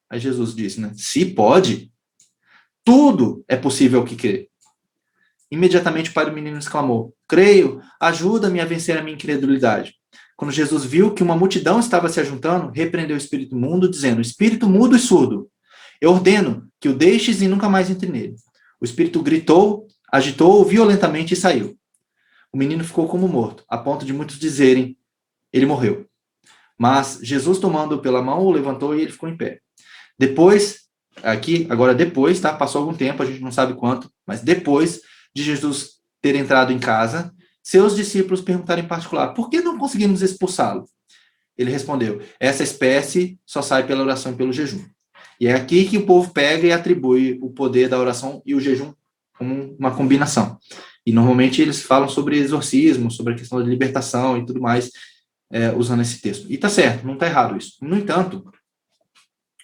Aí Jesus disse, né? Se pode, tudo é possível ao que crê. Imediatamente o pai do menino exclamou, creio, ajuda-me a vencer a minha incredulidade. Quando Jesus viu que uma multidão estava se ajuntando, repreendeu o espírito imundo, dizendo, espírito mudo e surdo, eu ordeno que o deixes e nunca mais entre nele. O espírito gritou, agitou-o violentamente e saiu. O menino ficou como morto, a ponto de muitos dizerem, ele morreu. Mas Jesus, tomando-o pela mão, o levantou e ele ficou em pé. Depois, depois, tá? Passou algum tempo, a gente não sabe quanto, mas depois de Jesus ter entrado em casa, seus discípulos perguntaram em particular, por que não conseguimos expulsá-lo? Ele respondeu, essa espécie só sai pela oração e pelo jejum. E é aqui que o povo pega e atribui o poder da oração e o jejum como uma combinação. E normalmente eles falam sobre exorcismo, sobre a questão de libertação e tudo mais, usando esse texto. E tá certo, não tá errado isso. No entanto,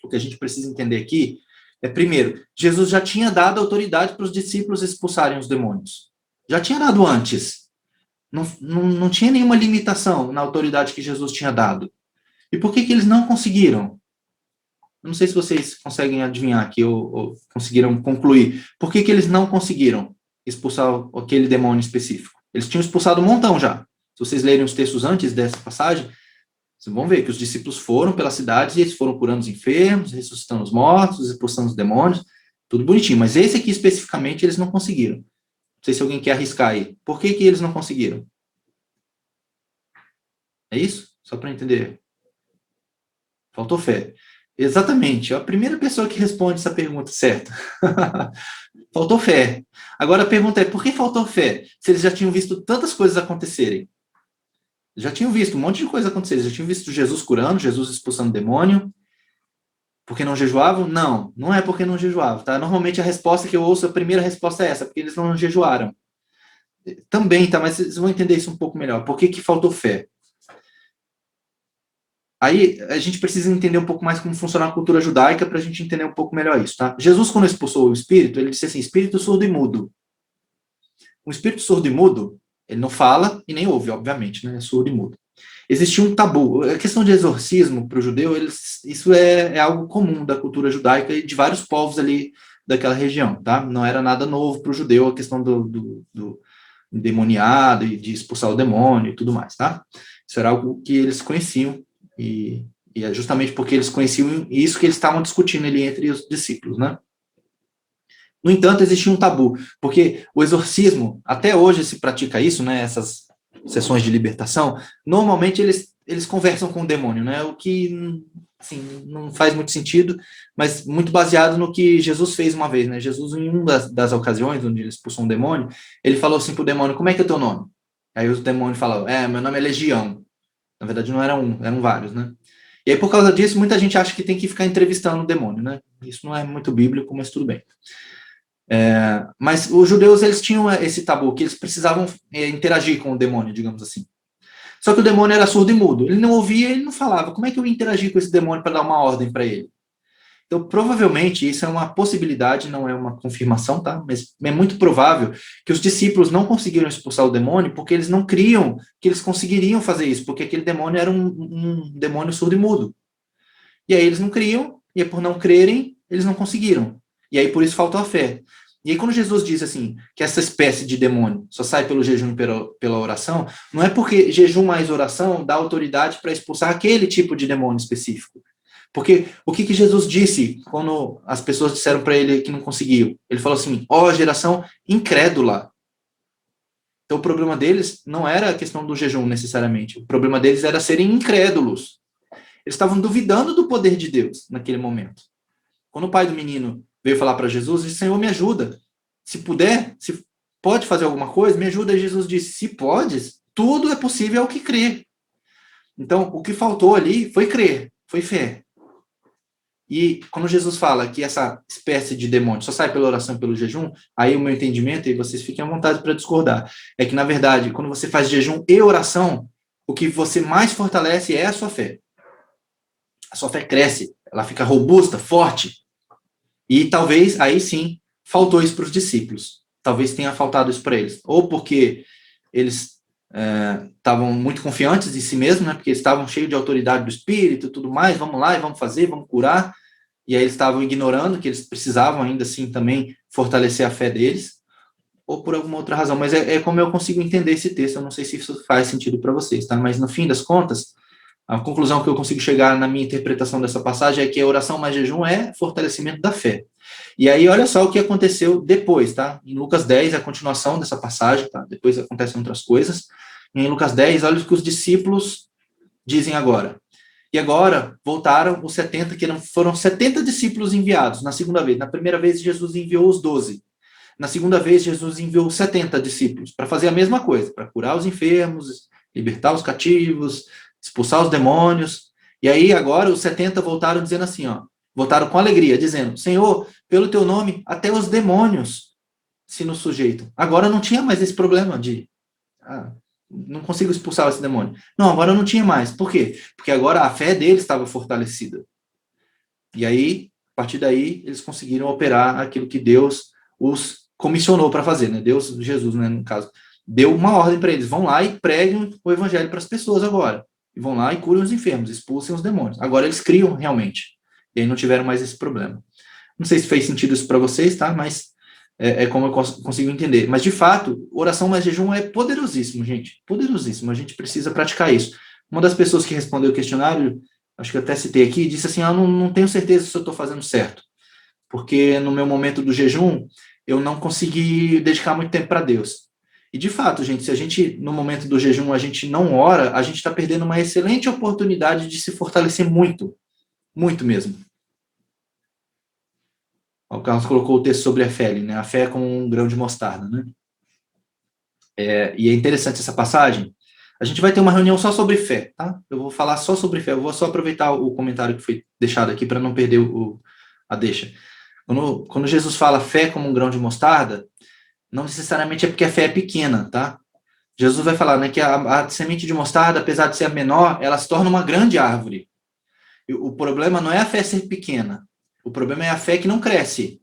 o que a gente precisa entender aqui é, primeiro, Jesus já tinha dado autoridade para os discípulos expulsarem os demônios. Já tinha dado antes. Não tinha nenhuma limitação na autoridade que Jesus tinha dado. E por que eles não conseguiram? Eu não sei se vocês conseguem adivinhar aqui ou conseguiram concluir. Por que eles não conseguiram expulsar aquele demônio específico? Eles tinham expulsado um montão já. Se vocês lerem os textos antes dessa passagem, vocês vão ver que os discípulos foram pelas cidades e eles foram curando os enfermos, ressuscitando os mortos, expulsando os demônios, tudo bonitinho. Mas esse aqui especificamente eles não conseguiram. Não sei se alguém quer arriscar aí. Por que eles não conseguiram? É isso? Só para entender. Faltou fé. Exatamente. É a primeira pessoa que responde essa pergunta, certo? Faltou fé. Agora a pergunta é, por que faltou fé? Se eles já tinham visto tantas coisas acontecerem. Já tinham visto um monte de coisa acontecer. Já tinham visto Jesus curando, Jesus expulsando demônio. Porque não jejuavam? Não, não é porque não jejuavam, tá? Normalmente a resposta que eu ouço, a primeira resposta é essa, porque eles não jejuaram. Também, tá? Mas vocês vão entender isso um pouco melhor. Por que faltou fé? Aí a gente precisa entender um pouco mais como funciona a cultura judaica para a gente entender um pouco melhor isso, tá? Jesus, quando expulsou o espírito, ele disse assim, espírito surdo e mudo. O espírito surdo e mudo, ele não fala e nem ouve, obviamente, né? É surdo e mudo. Existia um tabu. A questão de exorcismo para o judeu, isso é algo comum da cultura judaica e de vários povos ali daquela região, tá? Não era nada novo para o judeu a questão do endemoniado e de expulsar o demônio e tudo mais, tá? Isso era algo que eles conheciam e é justamente porque eles conheciam isso que eles estavam discutindo ali entre os discípulos, né? No entanto, existia um tabu, porque o exorcismo, até hoje se pratica isso, né? Essas sessões de libertação, normalmente eles conversam com o demônio, né? O que, assim, não faz muito sentido, mas muito baseado no que Jesus fez uma vez, né? Jesus, em uma das ocasiões onde ele expulsou um demônio, ele falou assim pro demônio, como é que é o teu nome? Aí o demônio falou, meu nome é Legião. Na verdade, não era um, eram vários, né? E aí, por causa disso, muita gente acha que tem que ficar entrevistando o demônio, né? Isso não é muito bíblico, mas tudo bem. Mas os judeus, eles tinham esse tabu, que eles precisavam interagir com o demônio, digamos assim. Só que o demônio era surdo e mudo. Ele não ouvia, ele não falava. Como é que eu ia interagir com esse demônio para dar uma ordem para ele? Então, provavelmente, isso é uma possibilidade, não é uma confirmação, tá? Mas é muito provável que os discípulos não conseguiram expulsar o demônio porque eles não criam que eles conseguiriam fazer isso, porque aquele demônio era um demônio surdo e mudo. E aí eles não criam, e aí por não crerem, eles não conseguiram. E aí por isso faltou a fé. E aí quando Jesus diz assim, que essa espécie de demônio só sai pelo jejum e pela oração, não é porque jejum mais oração dá autoridade para expulsar aquele tipo de demônio específico. Porque o que Jesus disse quando as pessoas disseram para ele que não conseguiu? Ele falou assim, geração incrédula. Então o problema deles não era a questão do jejum necessariamente. O problema deles era serem incrédulos. Eles estavam duvidando do poder de Deus naquele momento. Quando o pai do menino veio falar para Jesus, disse, Senhor, me ajuda. Se puder, se pode fazer alguma coisa, me ajuda. E Jesus disse, se podes, tudo é possível ao que crer. Então, o que faltou ali foi crer, foi fé. E quando Jesus fala que essa espécie de demônio só sai pela oração e pelo jejum, aí o meu entendimento, e vocês fiquem à vontade para discordar, é que, na verdade, quando você faz jejum e oração, o que você mais fortalece é a sua fé. A sua fé cresce, ela fica robusta, forte. E talvez, aí sim, faltou isso para os discípulos. Talvez tenha faltado isso para eles. Ou porque eles estavam muito confiantes em si mesmos, né? Porque eles estavam cheios de autoridade do Espírito e tudo mais, vamos lá e vamos fazer, vamos curar. E aí eles estavam ignorando que eles precisavam ainda assim também fortalecer a fé deles, ou por alguma outra razão. Mas é como eu consigo entender esse texto. Eu não sei se isso faz sentido para vocês, tá? Mas no fim das contas, a conclusão que eu consigo chegar na minha interpretação dessa passagem é que a oração mais jejum é fortalecimento da fé. E aí, olha só o que aconteceu depois, tá? Em Lucas 10, a continuação dessa passagem, tá? Depois acontecem outras coisas. Em Lucas 10, olha o que os discípulos dizem agora. E agora voltaram os 70, que foram 70 discípulos enviados na segunda vez. Na primeira vez, Jesus enviou os 12. Na segunda vez, Jesus enviou 70 discípulos para fazer a mesma coisa, para curar os enfermos, libertar os cativos, expulsar os demônios. E aí, agora, os 70 voltaram dizendo assim, voltaram com alegria, dizendo, Senhor, pelo teu nome, até os demônios se nos sujeitam. Agora não tinha mais esse problema de, não consigo expulsar esse demônio. Não, agora não tinha mais. Por quê? Porque agora a fé deles estava fortalecida. E aí, a partir daí, eles conseguiram operar aquilo que Deus os comissionou para fazer, né? Deus, Jesus, né, no caso, deu uma ordem para eles, vão lá e preguem o evangelho para as pessoas agora. E vão lá e curam os enfermos, expulsem os demônios. Agora eles criam realmente. E aí não tiveram mais esse problema. Não sei se fez sentido isso para vocês, tá? Mas é como eu consigo entender. Mas, de fato, oração mais jejum é poderosíssimo, gente. Poderosíssimo. A gente precisa praticar isso. Uma das pessoas que respondeu o questionário, acho que eu até citei aqui, disse assim, não tenho certeza se eu estou fazendo certo. Porque no meu momento do jejum, eu não consegui dedicar muito tempo para Deus. E, de fato, gente, se a gente, no momento do jejum, a gente não ora, a gente está perdendo uma excelente oportunidade de se fortalecer muito. Muito mesmo. O Carlos colocou o texto sobre a fé, né? A fé é como um grão de mostarda, né? E é interessante essa passagem. A gente vai ter uma reunião só sobre fé, tá? Eu vou falar só sobre fé. Eu vou só aproveitar o comentário que foi deixado aqui para não perder a deixa. Quando Jesus fala fé como um grão de mostarda, não necessariamente é porque a fé é pequena, tá? Jesus vai falar, né, que a semente de mostarda, apesar de ser a menor, ela se torna uma grande árvore. E o problema não é a fé ser pequena. O problema é a fé que não cresce.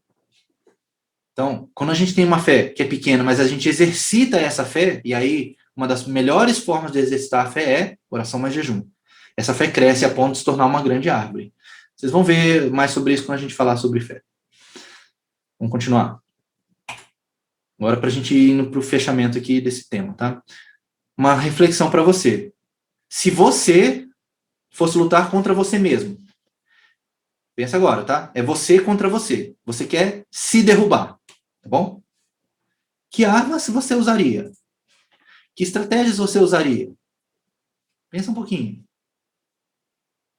Então, quando a gente tem uma fé que é pequena, mas a gente exercita essa fé, e aí uma das melhores formas de exercitar a fé é oração mais jejum. Essa fé cresce a ponto de se tornar uma grande árvore. Vocês vão ver mais sobre isso quando a gente falar sobre fé. Vamos continuar. Agora, para a gente ir indo para o fechamento aqui desse tema, tá? Uma reflexão para você. Se você fosse lutar contra você mesmo, pensa agora, tá? É você contra você. Você quer se derrubar, tá bom? Que armas você usaria? Que estratégias você usaria? Pensa um pouquinho.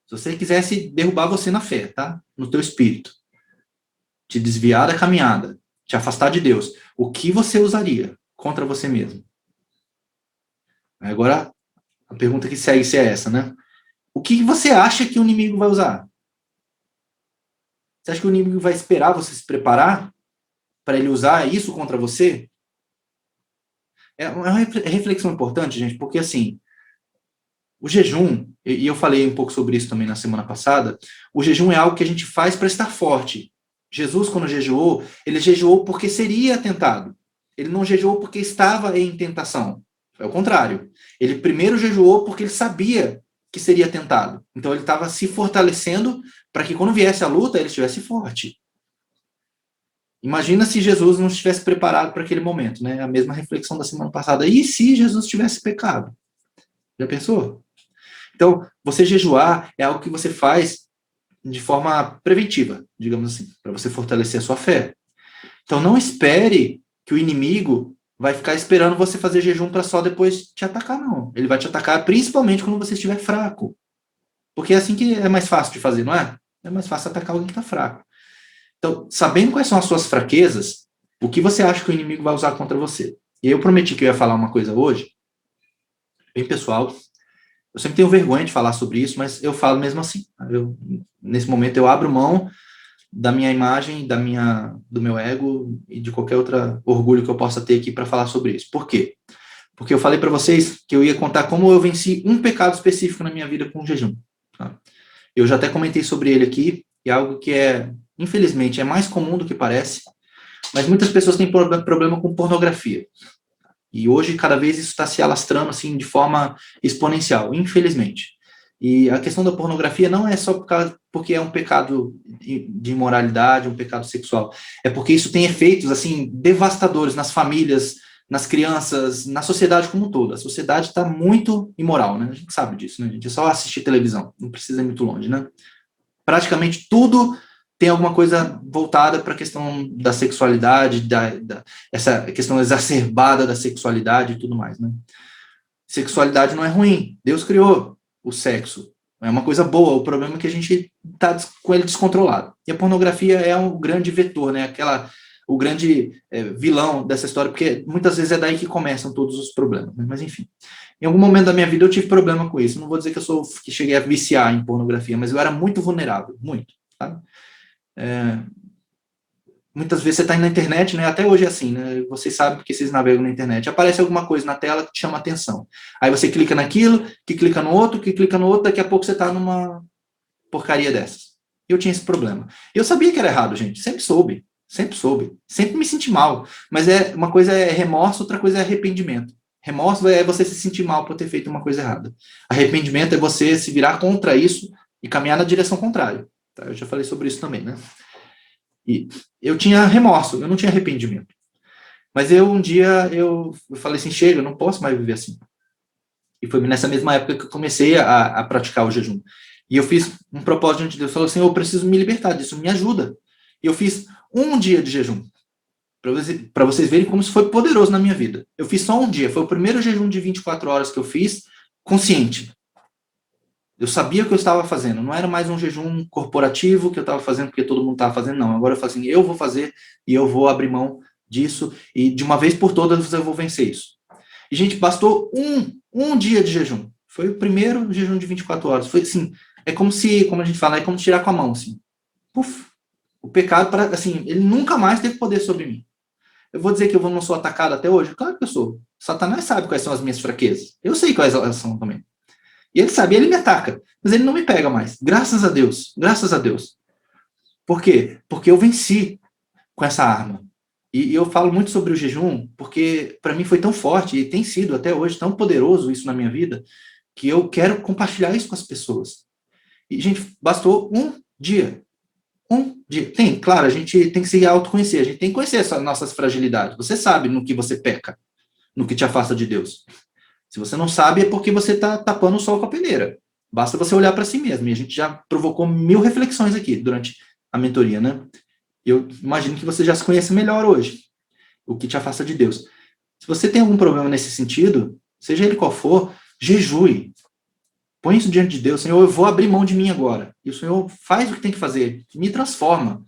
Se você quisesse derrubar você na fé, tá? No teu espírito, te desviar da caminhada, te afastar de Deus, o que você usaria contra você mesmo? Agora, a pergunta que segue é essa, né? O que você acha que o inimigo vai usar? Você acha que o inimigo vai esperar você se preparar para ele usar isso contra você? É uma reflexão importante, gente, porque assim, o jejum, e eu falei um pouco sobre isso também na semana passada, o jejum é algo que a gente faz para estar forte. Jesus, quando jejuou, ele jejuou porque seria tentado. Ele não jejuou porque estava em tentação. É o contrário. Ele primeiro jejuou porque ele sabia que seria tentado. Então ele estava se fortalecendo para que quando viesse a luta, ele estivesse forte. Imagina se Jesus não estivesse preparado para aquele momento, né? A mesma reflexão da semana passada. E se Jesus tivesse pecado? Já pensou? Então, você jejuar é algo que você faz de forma preventiva, digamos assim, para você fortalecer a sua fé. Então, não espere que o inimigo vai ficar esperando você fazer jejum para só depois te atacar, não. Ele vai te atacar principalmente quando você estiver fraco. Porque é assim que é mais fácil de fazer, não é? É mais fácil atacar alguém que está fraco. Então, sabendo quais são as suas fraquezas, o que você acha que o inimigo vai usar contra você? E eu prometi que eu ia falar uma coisa hoje, bem pessoal. Eu sempre tenho vergonha de falar sobre isso, mas eu falo mesmo assim. Nesse momento eu abro mão da minha imagem, do meu ego e de qualquer outro orgulho que eu possa ter aqui para falar sobre isso. Por quê? Porque eu falei para vocês que eu ia contar como eu venci um pecado específico na minha vida com o jejum. Tá? Eu já até comentei sobre ele aqui, e é algo que infelizmente, é mais comum do que parece, mas muitas pessoas têm problema com pornografia. E hoje, cada vez, isso está se alastrando assim, de forma exponencial, infelizmente. E a questão da pornografia não é só porque é um pecado de imoralidade, um pecado sexual. É porque isso tem efeitos assim devastadores nas famílias, nas crianças, na sociedade como um todo. A sociedade está muito imoral, né? A gente sabe disso, né? A gente é só assistir televisão, não precisa ir muito longe, né? Praticamente tudo tem alguma coisa voltada para a questão da sexualidade, essa questão exacerbada da sexualidade e tudo mais, né? Sexualidade não é ruim. Deus criou o sexo. É uma coisa boa. O problema é que a gente está com ele descontrolado. E a pornografia é um grande vetor, né? O grande vilão dessa história, porque muitas vezes é daí que começam todos os problemas. Né? Mas, enfim. Em algum momento da minha vida eu tive problema com isso. Não vou dizer que cheguei a viciar em pornografia, mas eu era muito vulnerável. Muito. Sabe? Muitas vezes você está na internet, né? Até hoje é assim, né? Vocês sabem que vocês navegam na internet. Aparece alguma coisa na tela que te chama atenção. Aí você clica naquilo, que clica no outro, que clica no outro, daqui a pouco você está numa porcaria dessas. Eu tinha esse problema. Eu sabia que era errado, gente. Sempre soube. Sempre soube. Sempre me senti mal. Mas uma coisa é remorso, outra coisa é arrependimento. Remorso é você se sentir mal por ter feito uma coisa errada. Arrependimento é você se virar contra isso e caminhar na direção contrária. Tá? Eu já falei sobre isso também, né? E eu tinha remorso, eu não tinha arrependimento. Mas um dia, eu falei assim, chega, eu não posso mais viver assim. E foi nessa mesma época que eu comecei a praticar o jejum. E eu fiz um propósito diante de Deus. Falou assim, eu preciso me libertar disso, me ajuda. E eu fiz um dia de jejum. Para vocês verem como isso foi poderoso na minha vida. Eu fiz só um dia. Foi o primeiro jejum de 24 horas que eu fiz, consciente. Eu sabia o que eu estava fazendo. Não era mais um jejum corporativo que eu estava fazendo porque todo mundo estava fazendo, não. Agora eu falei assim, eu vou fazer e eu vou abrir mão disso. E de uma vez por todas eu vou vencer isso. E, gente, bastou um dia de jejum. Foi o primeiro jejum de 24 horas. Foi assim, é como se, como a gente fala, é como tirar com a mão, assim. Puf, o pecado, assim, ele nunca mais teve poder sobre mim. Eu vou dizer que eu não sou atacado até hoje? Claro que eu sou. Satanás sabe quais são as minhas fraquezas. Eu sei quais elas são também. E ele sabe, ele me ataca. Mas ele não me pega mais. Graças a Deus. Graças a Deus. Por quê? Porque eu venci com essa arma. E eu falo muito sobre o jejum, porque para mim foi tão forte, e tem sido até hoje tão poderoso isso na minha vida, que eu quero compartilhar isso com as pessoas. E, gente, bastou um dia. Um dia. Tem, claro, a gente tem que se autoconhecer, a gente tem que conhecer as nossas fragilidades. Você sabe no que você peca, no que te afasta de Deus. Se você não sabe, é porque você está tapando o sol com a peneira. Basta você olhar para si mesmo. E a gente já provocou 1000 reflexões aqui durante a mentoria, né? Eu imagino que você já se conhece melhor hoje, o que te afasta de Deus. Se você tem algum problema nesse sentido, seja ele qual for, jejue. Põe isso diante de Deus. Senhor, eu vou abrir mão de mim agora. E o Senhor faz o que tem que fazer. Me transforma.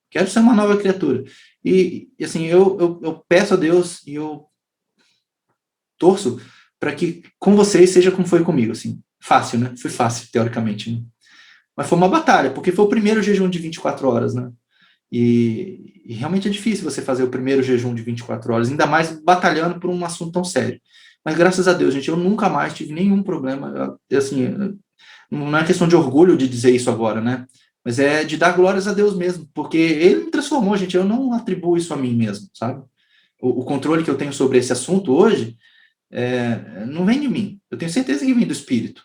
Quero ser uma nova criatura. E assim, eu peço a Deus e eu torço para que com vocês seja como foi comigo. Assim. Fácil, né? Foi fácil, teoricamente. Né? Mas foi uma batalha, porque foi o primeiro jejum de 24 horas, né? E realmente é difícil você fazer o primeiro jejum de 24 horas, ainda mais batalhando por um assunto tão sério. Mas graças a Deus, gente, eu nunca mais tive nenhum problema. Assim, não é questão de orgulho de dizer isso agora, né? Mas é de dar glórias a Deus mesmo, porque Ele me transformou, gente. Eu não atribuo isso a mim mesmo, sabe? O controle que eu tenho sobre esse assunto hoje não vem de mim. Eu tenho certeza que vem do Espírito.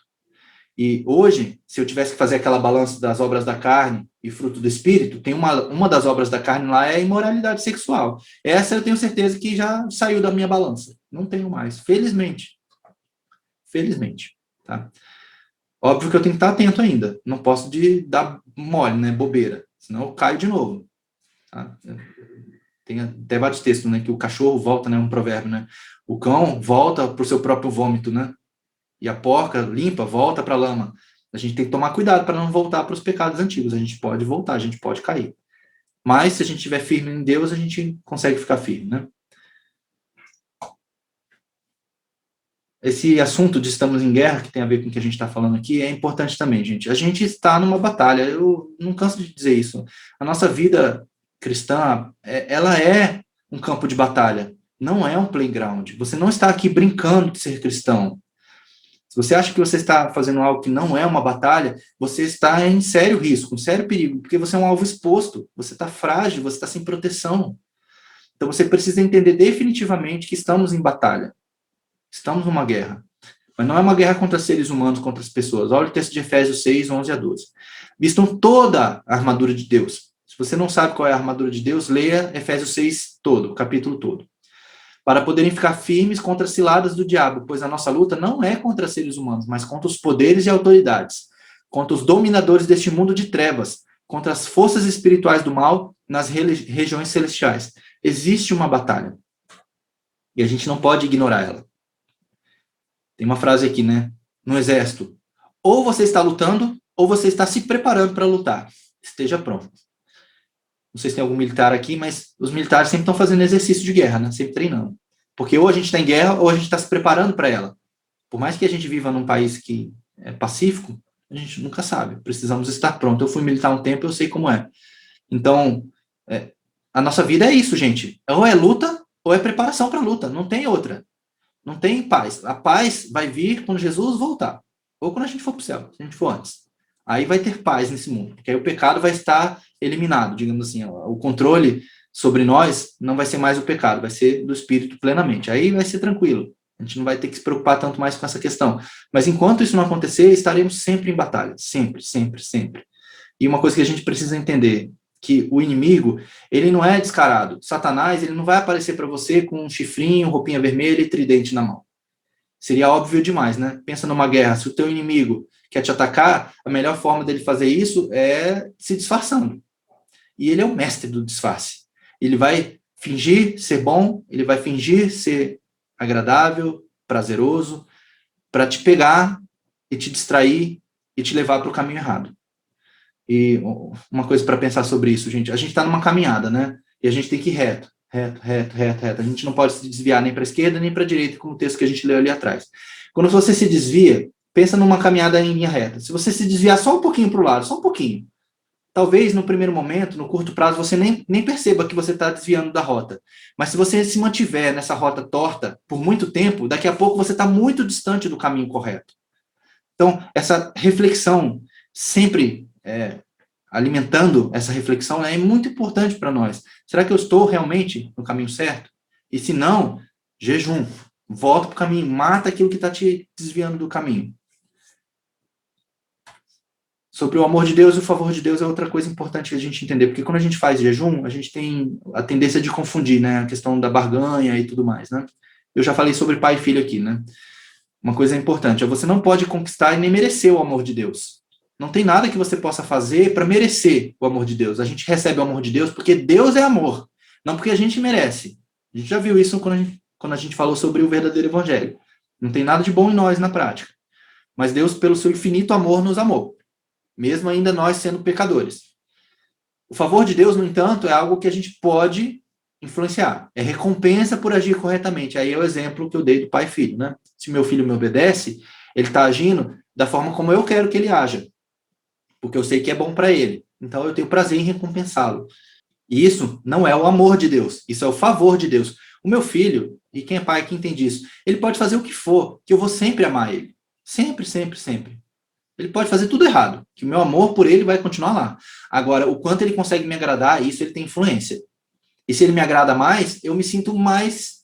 E hoje, se eu tivesse que fazer aquela balança das obras da carne e fruto do Espírito, tem uma das obras da carne lá é a imoralidade sexual. Essa eu tenho certeza que já saiu da minha balança. Não tenho mais, felizmente. Felizmente, tá? Óbvio que eu tenho que estar atento ainda. Não posso dar mole, né, bobeira. Senão eu caio de novo. Tá? Tem até vários textos, né, que o cachorro volta, né, um provérbio, né? O cão volta para o seu próprio vômito, né? E a porca limpa, volta para a lama. A gente tem que tomar cuidado para não voltar para os pecados antigos. A gente pode voltar, a gente pode cair. Mas se a gente estiver firme em Deus, a gente consegue ficar firme, né? Esse assunto de estamos em guerra, que tem a ver com o que a gente está falando aqui, é importante também, gente. A gente está numa batalha, eu não canso de dizer isso. A nossa vida cristã, ela é um campo de batalha, não é um playground. Você não está aqui brincando de ser cristão. Se você acha que você está fazendo algo que não é uma batalha, você está em sério risco, em sério perigo, porque você é um alvo exposto, você está frágil, você está sem proteção. Então você precisa entender definitivamente que estamos em batalha. Estamos numa guerra. Mas não é uma guerra contra seres humanos, contra as pessoas. Olha o texto de Efésios 6, 11 a 12. Vistam toda a armadura de Deus. Se você não sabe qual é a armadura de Deus, leia Efésios 6 todo, o capítulo todo. Para poderem ficar firmes contra as ciladas do diabo, pois a nossa luta não é contra seres humanos, mas contra os poderes e autoridades, contra os dominadores deste mundo de trevas, contra as forças espirituais do mal nas regiões celestiais. Existe uma batalha. E a gente não pode ignorar ela. Tem uma frase aqui, né? No exército. Ou você está lutando, ou você está se preparando para lutar. Esteja pronto. Não sei se tem algum militar aqui, mas os militares sempre estão fazendo exercício de guerra, né? Sempre treinando. Porque ou a gente está em guerra, ou a gente está se preparando para ela. Por mais que a gente viva num país que é pacífico, a gente nunca sabe. Precisamos estar pronto. Eu fui militar um tempo, eu sei como é. Então, a nossa vida é isso, gente. Ou é luta, ou é preparação para a luta. Não tem outra. Não tem paz. A paz vai vir quando Jesus voltar. Ou quando a gente for para o céu, se a gente for antes. Aí vai ter paz nesse mundo, porque aí o pecado vai estar eliminado, digamos assim, ó, o controle sobre nós não vai ser mais o pecado, vai ser do Espírito plenamente. Aí vai ser tranquilo, a gente não vai ter que se preocupar tanto mais com essa questão. Mas enquanto isso não acontecer, estaremos sempre em batalha, sempre, sempre, sempre. E uma coisa que a gente precisa entender, que o inimigo, ele não é descarado. Satanás, ele não vai aparecer para você com um chifrinho, roupinha vermelha e tridente na mão. Seria óbvio demais, né? Pensa numa guerra, se o teu inimigo quer te atacar, a melhor forma dele fazer isso é se disfarçando. E ele é o mestre do disfarce. Ele vai fingir ser bom, ele vai fingir ser agradável, prazeroso, para te pegar e te distrair e te levar para o caminho errado. E uma coisa para pensar sobre isso, gente, a gente está numa caminhada, né? E a gente tem que ir reto, reto, reto, reto, reto. A gente não pode se desviar nem para a esquerda nem para a direita, como o texto que a gente leu ali atrás. Quando você se desvia, pensa numa caminhada em linha reta. Se você se desviar só um pouquinho para o lado, só um pouquinho, talvez no primeiro momento, no curto prazo, você nem perceba que você está desviando da rota. Mas se você se mantiver nessa rota torta por muito tempo, daqui a pouco você está muito distante do caminho correto. Então, essa reflexão sempre alimentando essa reflexão é muito importante para nós. Será que eu estou realmente no caminho certo? E se não, jejum, volta para o caminho, mata aquilo que está te desviando do caminho. Sobre o amor de Deus e o favor de Deus é outra coisa importante que a gente entender, porque quando a gente faz jejum, a gente tem a tendência de confundir, né, a questão da barganha e tudo mais, né? Eu já falei sobre pai e filho aqui, né? Uma coisa importante, você não pode conquistar e nem merecer o amor de Deus. Não tem nada que você possa fazer para merecer o amor de Deus. A gente recebe o amor de Deus porque Deus é amor, não porque a gente merece. A gente já viu isso quando a gente falou sobre o verdadeiro evangelho. Não tem nada de bom em nós na prática. Mas Deus, pelo seu infinito amor, nos amou, mesmo ainda nós sendo pecadores. O favor de Deus, no entanto, é algo que a gente pode influenciar. É recompensa por agir corretamente. Aí é o exemplo que eu dei do pai e filho, né? Se meu filho me obedece, ele está agindo da forma como eu quero que ele haja, porque eu sei que é bom para ele. Então eu tenho prazer em recompensá-lo. E isso não é o amor de Deus, isso é o favor de Deus. O meu filho, e quem é pai que entende isso, ele pode fazer o que for, que eu vou sempre amar ele. Sempre, sempre, sempre. Ele pode fazer tudo errado, que o meu amor por ele vai continuar lá. Agora, o quanto ele consegue me agradar, isso ele tem influência. E se ele me agrada mais, eu me sinto mais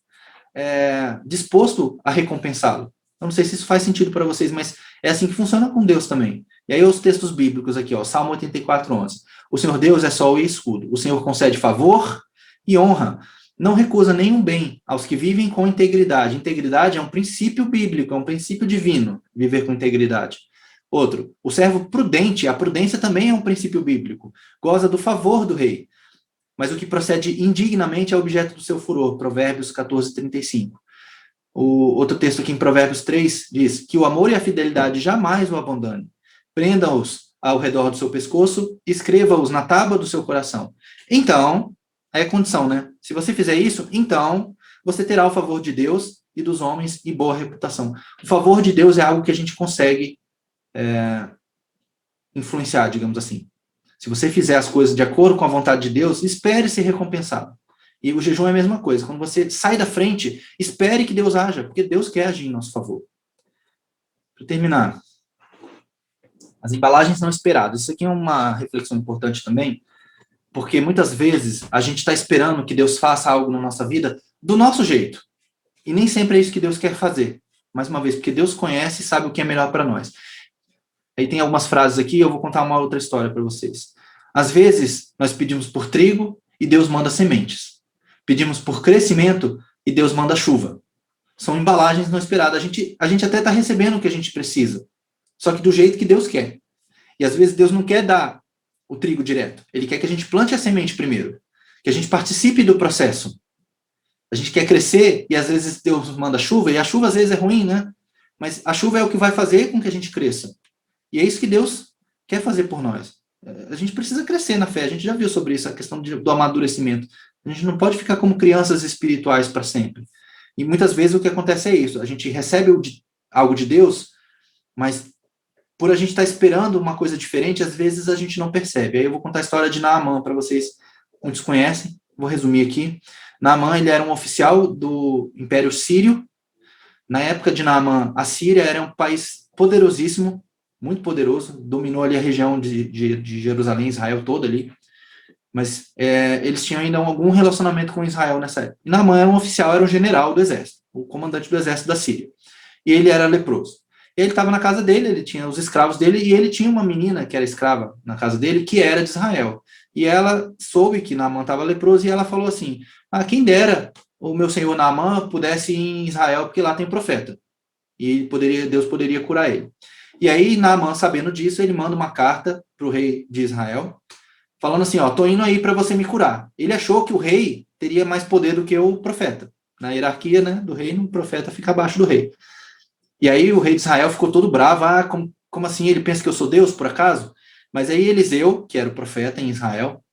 disposto a recompensá-lo. Eu não sei se isso faz sentido para vocês, mas é assim que funciona com Deus também. E aí os textos bíblicos aqui, ó, Salmo 84:11. O Senhor Deus é sol e escudo. O Senhor concede favor e honra. Não recusa nenhum bem aos que vivem com integridade. Integridade é um princípio bíblico, é um princípio divino, viver com integridade. Outro, o servo prudente, a prudência também é um princípio bíblico, goza do favor do rei, mas o que procede indignamente é objeto do seu furor, Provérbios 14:35. O outro texto aqui em Provérbios 3 diz que o amor e a fidelidade jamais o abandone. Prenda-os ao redor do seu pescoço, escreva-os na tábua do seu coração. Então, é a condição, né? Se você fizer isso, então você terá o favor de Deus e dos homens e boa reputação. O favor de Deus é algo que a gente consegue influenciar, digamos assim. Se você fizer as coisas de acordo com a vontade de Deus, espere ser recompensado. E o jejum é a mesma coisa. Quando você sai da frente, espere que Deus haja, porque Deus quer agir em nosso favor. Para terminar, as embalagens não esperadas. Isso aqui é uma reflexão importante também, porque muitas vezes a gente está esperando que Deus faça algo na nossa vida do nosso jeito. E nem sempre é isso que Deus quer fazer. Mais uma vez, porque Deus conhece e sabe o que é melhor para nós. Aí tem algumas frases aqui, eu vou contar uma outra história para vocês. Às vezes, nós pedimos por trigo e Deus manda sementes. Pedimos por crescimento e Deus manda chuva. São embalagens não esperadas. A gente até está recebendo o que a gente precisa, só que do jeito que Deus quer. E às vezes Deus não quer dar o trigo direto. Ele quer que a gente plante a semente primeiro, que a gente participe do processo. A gente quer crescer e às vezes Deus manda chuva, e a chuva às vezes é ruim, né? Mas a chuva é o que vai fazer com que a gente cresça. E é isso que Deus quer fazer por nós. A gente precisa crescer na fé. A gente já viu sobre isso, a questão do amadurecimento. A gente não pode ficar como crianças espirituais para sempre. E muitas vezes o que acontece é isso. A gente recebe algo de Deus, mas por a gente estar esperando uma coisa diferente, às vezes a gente não percebe. Aí eu vou contar a história de Naamã para vocês. Muitos conhecem. Vou resumir aqui. Naamã, ele era um oficial do Império Sírio. Na época de Naamã, a Síria era um país poderosíssimo, muito poderoso, dominou ali a região de Jerusalém, Israel toda ali, mas eles tinham ainda algum relacionamento com Israel nessa época. E Naamã era um oficial, era um general do exército, o comandante do exército da Síria. E ele era leproso. Ele estava na casa dele, ele tinha os escravos dele, e ele tinha uma menina que era escrava na casa dele, que era de Israel. E ela soube que Naamã estava leproso, e ela falou assim, quem dera o meu senhor Naamã pudesse ir em Israel, porque lá tem profeta. E Deus poderia curar ele. E aí, Naamã, sabendo disso, ele manda uma carta para o rei de Israel, falando assim, tô indo aí para você me curar. Ele achou que o rei teria mais poder do que o profeta. Na hierarquia, né, do reino, o profeta fica abaixo do rei. E aí o rei de Israel ficou todo bravo, como assim, ele pensa que eu sou Deus, por acaso? Mas aí Eliseu, que era o profeta em Israel,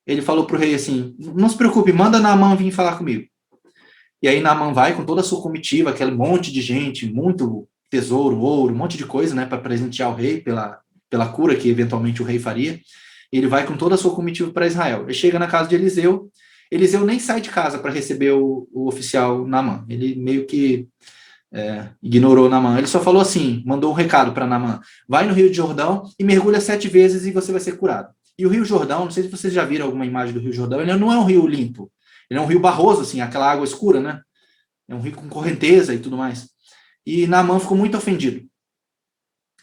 ele falou para o rei assim, não se preocupe, manda Naamã vir falar comigo. E aí Naamã vai com toda a sua comitiva, aquele monte de gente, muito tesouro, ouro, um monte de coisa, né, para presentear o rei pela cura que eventualmente o rei faria. Ele vai com toda a sua comitiva para Israel. Ele chega na casa de Eliseu, Eliseu nem sai de casa para receber o oficial Naamã. Ele meio que ignorou Naamã. Ele só falou assim, mandou um recado para Naamã, vai no Rio Jordão e mergulha 7 vezes e você vai ser curado. E o Rio Jordão, não sei se vocês já viram alguma imagem do Rio Jordão, ele não é um rio limpo, ele é um rio barroso, assim, aquela água escura, né? É um rio com correnteza e tudo mais. E Naamã ficou muito ofendido.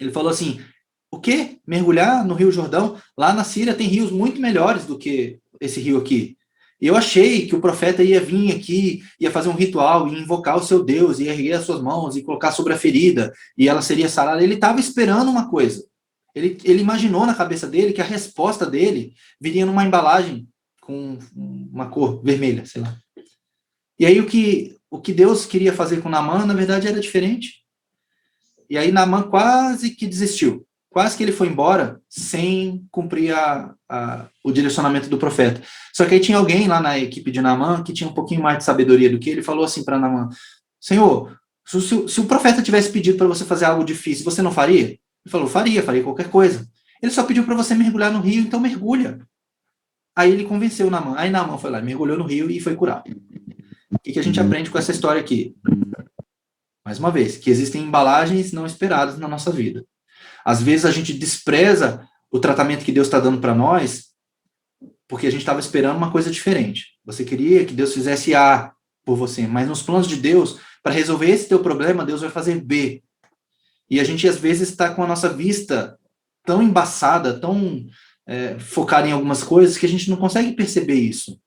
Ele falou assim, o quê? Mergulhar no Rio Jordão? Lá na Síria tem rios muito melhores do que esse rio aqui. E eu achei que o profeta ia vir aqui, ia fazer um ritual, ia invocar o seu Deus, ia erguer as suas mãos e colocar sobre a ferida, e ela seria sarada. Ele estava esperando uma coisa. Ele imaginou na cabeça dele que a resposta dele viria numa embalagem com uma cor vermelha, sei lá. E aí o que Deus queria fazer com Naamã, na verdade, era diferente. E aí Naamã quase que desistiu. Quase que ele foi embora sem cumprir o direcionamento do profeta. Só que aí tinha alguém lá na equipe de Naamã que tinha um pouquinho mais de sabedoria do que ele, falou assim para Naamã, Senhor, se o profeta tivesse pedido para você fazer algo difícil, você não faria? Ele falou, faria qualquer coisa. Ele só pediu para você mergulhar no rio, então mergulha. Aí ele convenceu Naamã. Aí Naamã foi lá, mergulhou no rio e foi curado. O que a gente aprende com essa história aqui? Mais uma vez, que existem embalagens não esperadas na nossa vida. Às vezes a gente despreza o tratamento que Deus está dando para nós porque a gente estava esperando uma coisa diferente. Você queria que Deus fizesse A por você, mas nos planos de Deus, para resolver esse teu problema, Deus vai fazer B. E a gente às vezes está com a nossa vista tão embaçada, tão focada em algumas coisas que a gente não consegue perceber isso.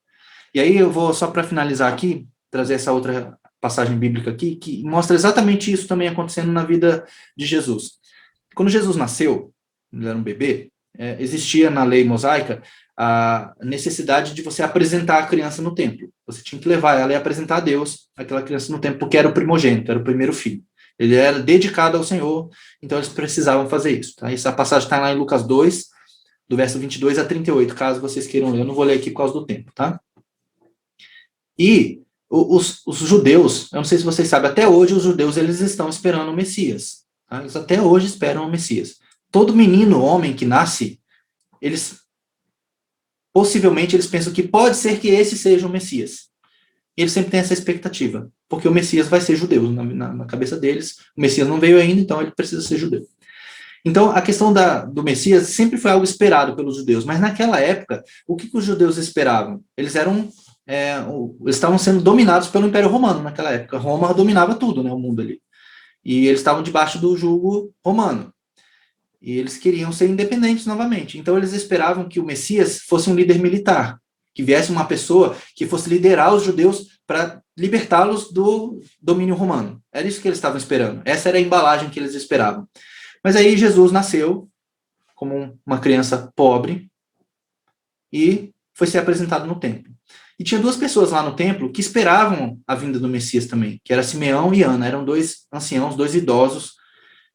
E aí eu vou, só para finalizar aqui, trazer essa outra passagem bíblica aqui, que mostra exatamente isso também acontecendo na vida de Jesus. Quando Jesus nasceu, ele era um bebê, existia na lei mosaica a necessidade de você apresentar a criança no templo. Você tinha que levar ela e apresentar a Deus, aquela criança no templo, porque era o primogênito, era o primeiro filho. Ele era dedicado ao Senhor, então eles precisavam fazer isso. Tá? Essa passagem está lá em Lucas 2, do verso 22 a 38, caso vocês queiram ler. Eu não vou ler aqui por causa do tempo, tá? E os judeus, eu não sei se vocês sabem, até hoje os judeus eles estão esperando o Messias. Tá? Eles até hoje esperam o Messias. Todo menino, homem que nasce, possivelmente eles pensam que pode ser que esse seja o Messias. E eles sempre têm essa expectativa, porque o Messias vai ser judeu na cabeça deles. O Messias não veio ainda, então ele precisa ser judeu. Então, a questão do Messias sempre foi algo esperado pelos judeus, mas naquela época, o que os judeus esperavam? Eles estavam sendo dominados pelo Império Romano naquela época. Roma dominava tudo, né, o mundo ali. E eles estavam debaixo do jugo romano. E eles queriam ser independentes novamente. Então, eles esperavam que o Messias fosse um líder militar, que viesse uma pessoa que fosse liderar os judeus para libertá-los do domínio romano. Era isso que eles estavam esperando. Essa era a embalagem que eles esperavam. Mas aí Jesus nasceu como uma criança pobre e foi ser apresentado no templo. E tinha 2 pessoas lá no templo que esperavam a vinda do Messias também, que era Simeão e Ana. Eram 2 anciãos, 2 idosos,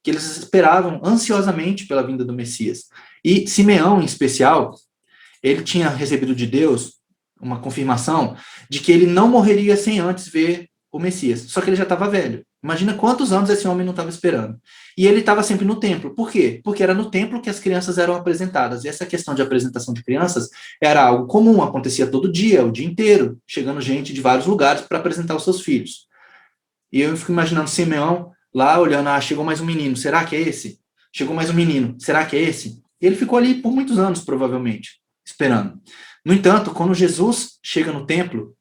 que eles esperavam ansiosamente pela vinda do Messias. E Simeão, em especial, ele tinha recebido de Deus uma confirmação de que ele não morreria sem antes ver o Messias. Só que ele já estava velho. Imagina quantos anos esse homem não estava esperando. E ele estava sempre no templo. Por quê? Porque era no templo que as crianças eram apresentadas. E essa questão de apresentação de crianças era algo comum, acontecia todo dia, o dia inteiro, chegando gente de vários lugares para apresentar os seus filhos. E eu fico imaginando Simeão lá olhando, chegou mais um menino, será que é esse? chegou mais um menino, será que é esse? E ele ficou ali por muitos anos, provavelmente, esperando. No entanto, quando Jesus chega no templo,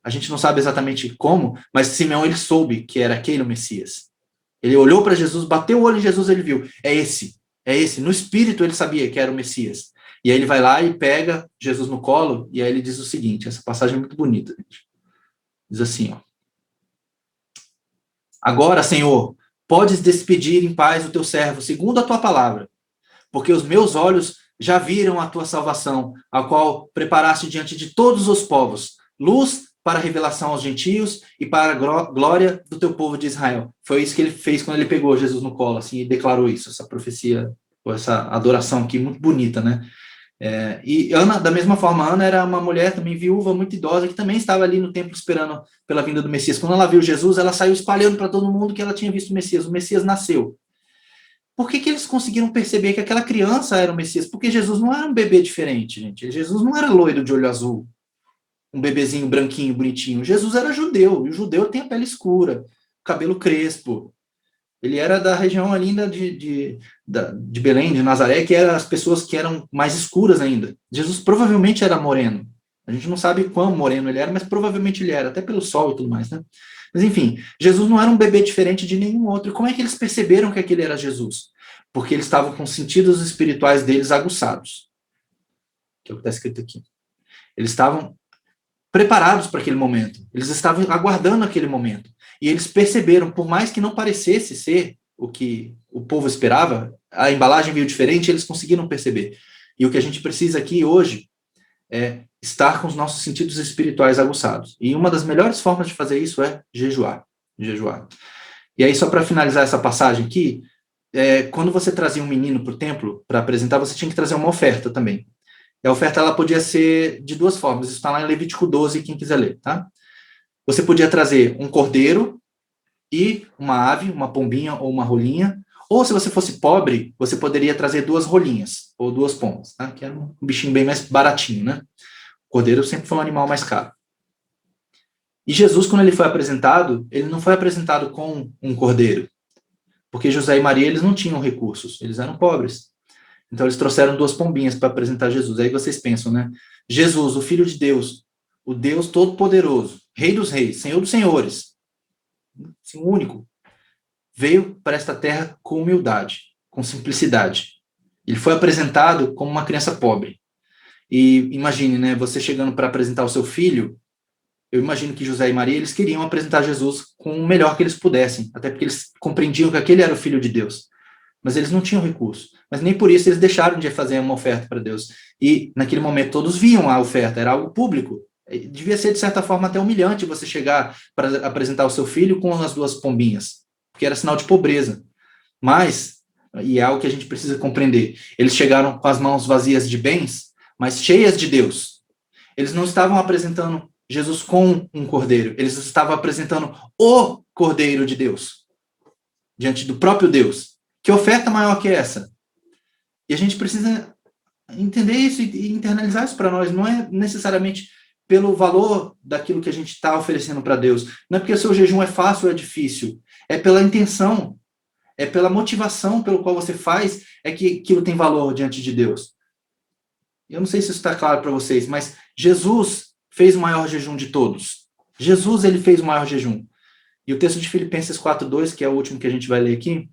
a gente não sabe exatamente como, mas Simeão, ele soube que era aquele o Messias. Ele olhou para Jesus, bateu o olho em Jesus, ele viu, é esse. No espírito ele sabia que era o Messias. E aí ele vai lá e pega Jesus no colo, e aí ele diz o seguinte, essa passagem é muito bonita, gente. Diz assim, ó. Agora, Senhor, podes despedir em paz o teu servo, segundo a tua palavra, porque os meus olhos já viram a tua salvação, a qual preparaste diante de todos os povos, luz para a revelação aos gentios e para a glória do teu povo de Israel. Foi isso que ele fez quando ele pegou Jesus no colo, assim, e declarou isso, essa profecia, ou essa adoração aqui, muito bonita, né? E Ana, da mesma forma, Ana era uma mulher também viúva, muito idosa, que também estava ali no templo esperando pela vinda do Messias. Quando ela viu Jesus, ela saiu espalhando para todo mundo que ela tinha visto o Messias nasceu. Por que eles conseguiram perceber que aquela criança era o Messias? Porque Jesus não era um bebê diferente, gente. Jesus não era loiro de olho azul, um bebezinho branquinho, bonitinho. Jesus era judeu, e o judeu tem a pele escura, cabelo crespo. Ele era da região ali de Belém, de Nazaré, que eram as pessoas que eram mais escuras ainda. Jesus provavelmente era moreno. A gente não sabe quão moreno ele era, mas provavelmente ele era, até pelo sol e tudo mais, né? Mas enfim, Jesus não era um bebê diferente de nenhum outro. E como é que eles perceberam que aquele era Jesus? Porque eles estavam com os sentidos espirituais deles aguçados. Que é o que está escrito aqui. Eles estavam preparados para aquele momento. Eles estavam aguardando aquele momento. E eles perceberam, por mais que não parecesse ser o que o povo esperava, a embalagem veio diferente, eles conseguiram perceber. E o que a gente precisa aqui hoje é estar com os nossos sentidos espirituais aguçados. E uma das melhores formas de fazer isso é jejuar. Jejuar. E aí, só para finalizar essa passagem aqui, quando você trazia um menino para o templo para apresentar, você tinha que trazer uma oferta também. E a oferta ela podia ser de duas formas. Isso está lá em Levítico 12, quem quiser ler, tá? Você podia trazer um cordeiro e uma ave, uma pombinha ou uma rolinha. Ou, se você fosse pobre, você poderia trazer 2 rolinhas ou 2 pombas, tá? Que era um bichinho bem mais baratinho, né? O cordeiro sempre foi um animal mais caro. E Jesus, quando ele foi apresentado, ele não foi apresentado com um cordeiro. Porque José e Maria, eles não tinham recursos. Eles eram pobres. Então, eles trouxeram 2 pombinhas para apresentar Jesus. Aí vocês pensam, né? Jesus, o Filho de Deus, o Deus Todo-Poderoso, Rei dos Reis, Senhor dos Senhores, assim, o único, veio para esta terra com humildade, com simplicidade. Ele foi apresentado como uma criança pobre. E imagine, né? Você chegando para apresentar o seu filho, eu imagino que José e Maria, eles queriam apresentar Jesus com o melhor que eles pudessem, até porque eles compreendiam que aquele era o Filho de Deus. Mas eles não tinham recurso. Mas nem por isso eles deixaram de fazer uma oferta para Deus. E naquele momento todos viam a oferta, era algo público. Devia ser, de certa forma, até humilhante você chegar para apresentar o seu filho com as 2 pombinhas, porque era sinal de pobreza. Mas, e é algo que a gente precisa compreender, eles chegaram com as mãos vazias de bens, mas cheias de Deus. Eles não estavam apresentando Jesus com um cordeiro, eles estavam apresentando o Cordeiro de Deus, diante do próprio Deus. Que oferta maior que essa? E a gente precisa entender isso e internalizar isso para nós. Não é necessariamente pelo valor daquilo que a gente está oferecendo para Deus. Não é porque o seu jejum é fácil ou é difícil. É pela intenção, é pela motivação pelo qual você faz, é que aquilo tem valor diante de Deus. Eu não sei se isso está claro para vocês, mas Jesus fez o maior jejum de todos. Jesus, ele fez o maior jejum. E o texto de Filipenses 4:2, que é o último que a gente vai ler aqui,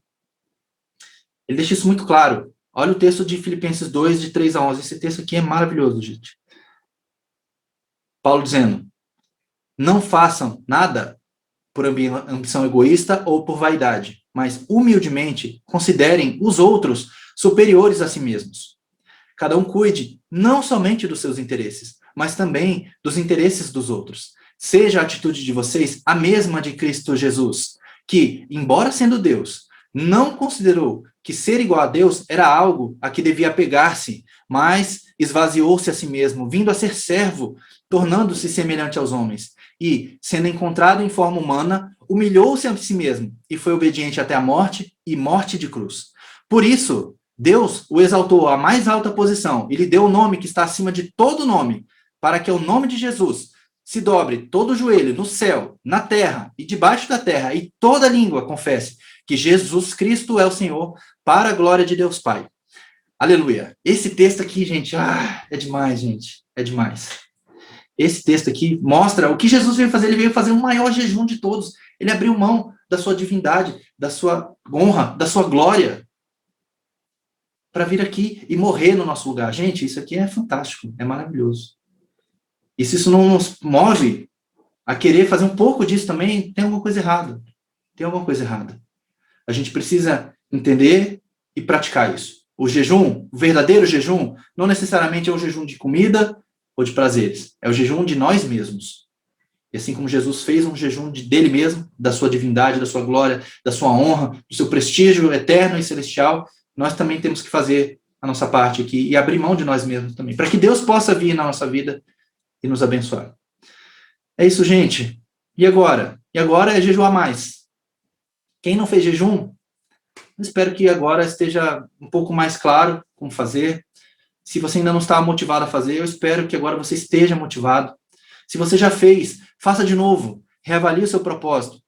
ele deixa isso muito claro. Olha o texto de Filipenses 2, de 3-11. Esse texto aqui é maravilhoso, gente. Paulo dizendo, não façam nada por ambição egoísta ou por vaidade, mas humildemente considerem os outros superiores a si mesmos. Cada um cuide não somente dos seus interesses, mas também dos interesses dos outros. Seja a atitude de vocês a mesma de Cristo Jesus, que, embora sendo Deus, não considerou que ser igual a Deus era algo a que devia apegar-se, mas esvaziou-se a si mesmo, vindo a ser servo, tornando-se semelhante aos homens. E, sendo encontrado em forma humana, humilhou-se a si mesmo e foi obediente até a morte e morte de cruz. Por isso, Deus o exaltou à mais alta posição e lhe deu o nome que está acima de todo nome, para que o nome de Jesus se dobre todo o joelho no céu, na terra e debaixo da terra, e toda língua confesse que Jesus Cristo é o Senhor, para a glória de Deus Pai. Aleluia. Esse texto aqui, gente, é demais, gente. É demais. Esse texto aqui mostra o que Jesus veio fazer. Ele veio fazer o maior jejum de todos. Ele abriu mão da sua divindade, da sua honra, da sua glória, para vir aqui e morrer no nosso lugar. Gente, isso aqui é fantástico, é maravilhoso. E se isso não nos move a querer fazer um pouco disso também, tem alguma coisa errada. Tem alguma coisa errada. A gente precisa entender e praticar isso. O jejum, o verdadeiro jejum, não necessariamente é o jejum de comida ou de prazeres. É o jejum de nós mesmos. E assim como Jesus fez um jejum dele mesmo, da sua divindade, da sua glória, da sua honra, do seu prestígio eterno e celestial, nós também temos que fazer a nossa parte aqui e abrir mão de nós mesmos também, para que Deus possa vir na nossa vida e nos abençoar. É isso, gente. E agora? E agora é jejuar mais. Quem não fez jejum, eu espero que agora esteja um pouco mais claro como fazer. Se você ainda não está motivado a fazer, eu espero que agora você esteja motivado. Se você já fez, faça de novo. Reavalie o seu propósito.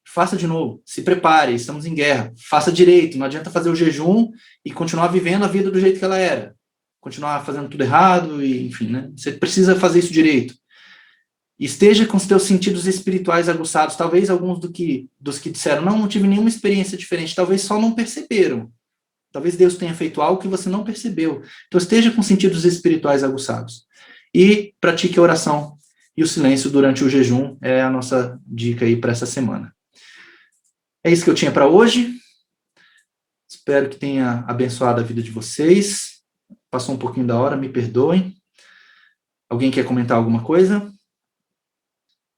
Faça de novo. Se prepare, estamos em guerra. Faça direito. Não adianta fazer o jejum e continuar vivendo a vida do jeito que ela era. Continuar fazendo tudo errado e, enfim, né? Você precisa fazer isso direito. Esteja com os teus sentidos espirituais aguçados. Talvez alguns dos que disseram, não tive nenhuma experiência diferente, talvez só não perceberam. Talvez Deus tenha feito algo que você não percebeu. Então esteja com sentidos espirituais aguçados. E pratique a oração e o silêncio durante o jejum é a nossa dica aí para essa semana. É isso que eu tinha para hoje. Espero que tenha abençoado a vida de vocês. Passou um pouquinho da hora, me perdoem. Alguém quer comentar alguma coisa?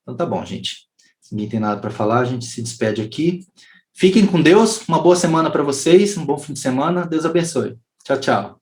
Então tá bom, gente. Se ninguém tem nada para falar, a gente se despede aqui. Fiquem com Deus, uma boa semana para vocês, um bom fim de semana. Deus abençoe. Tchau, tchau.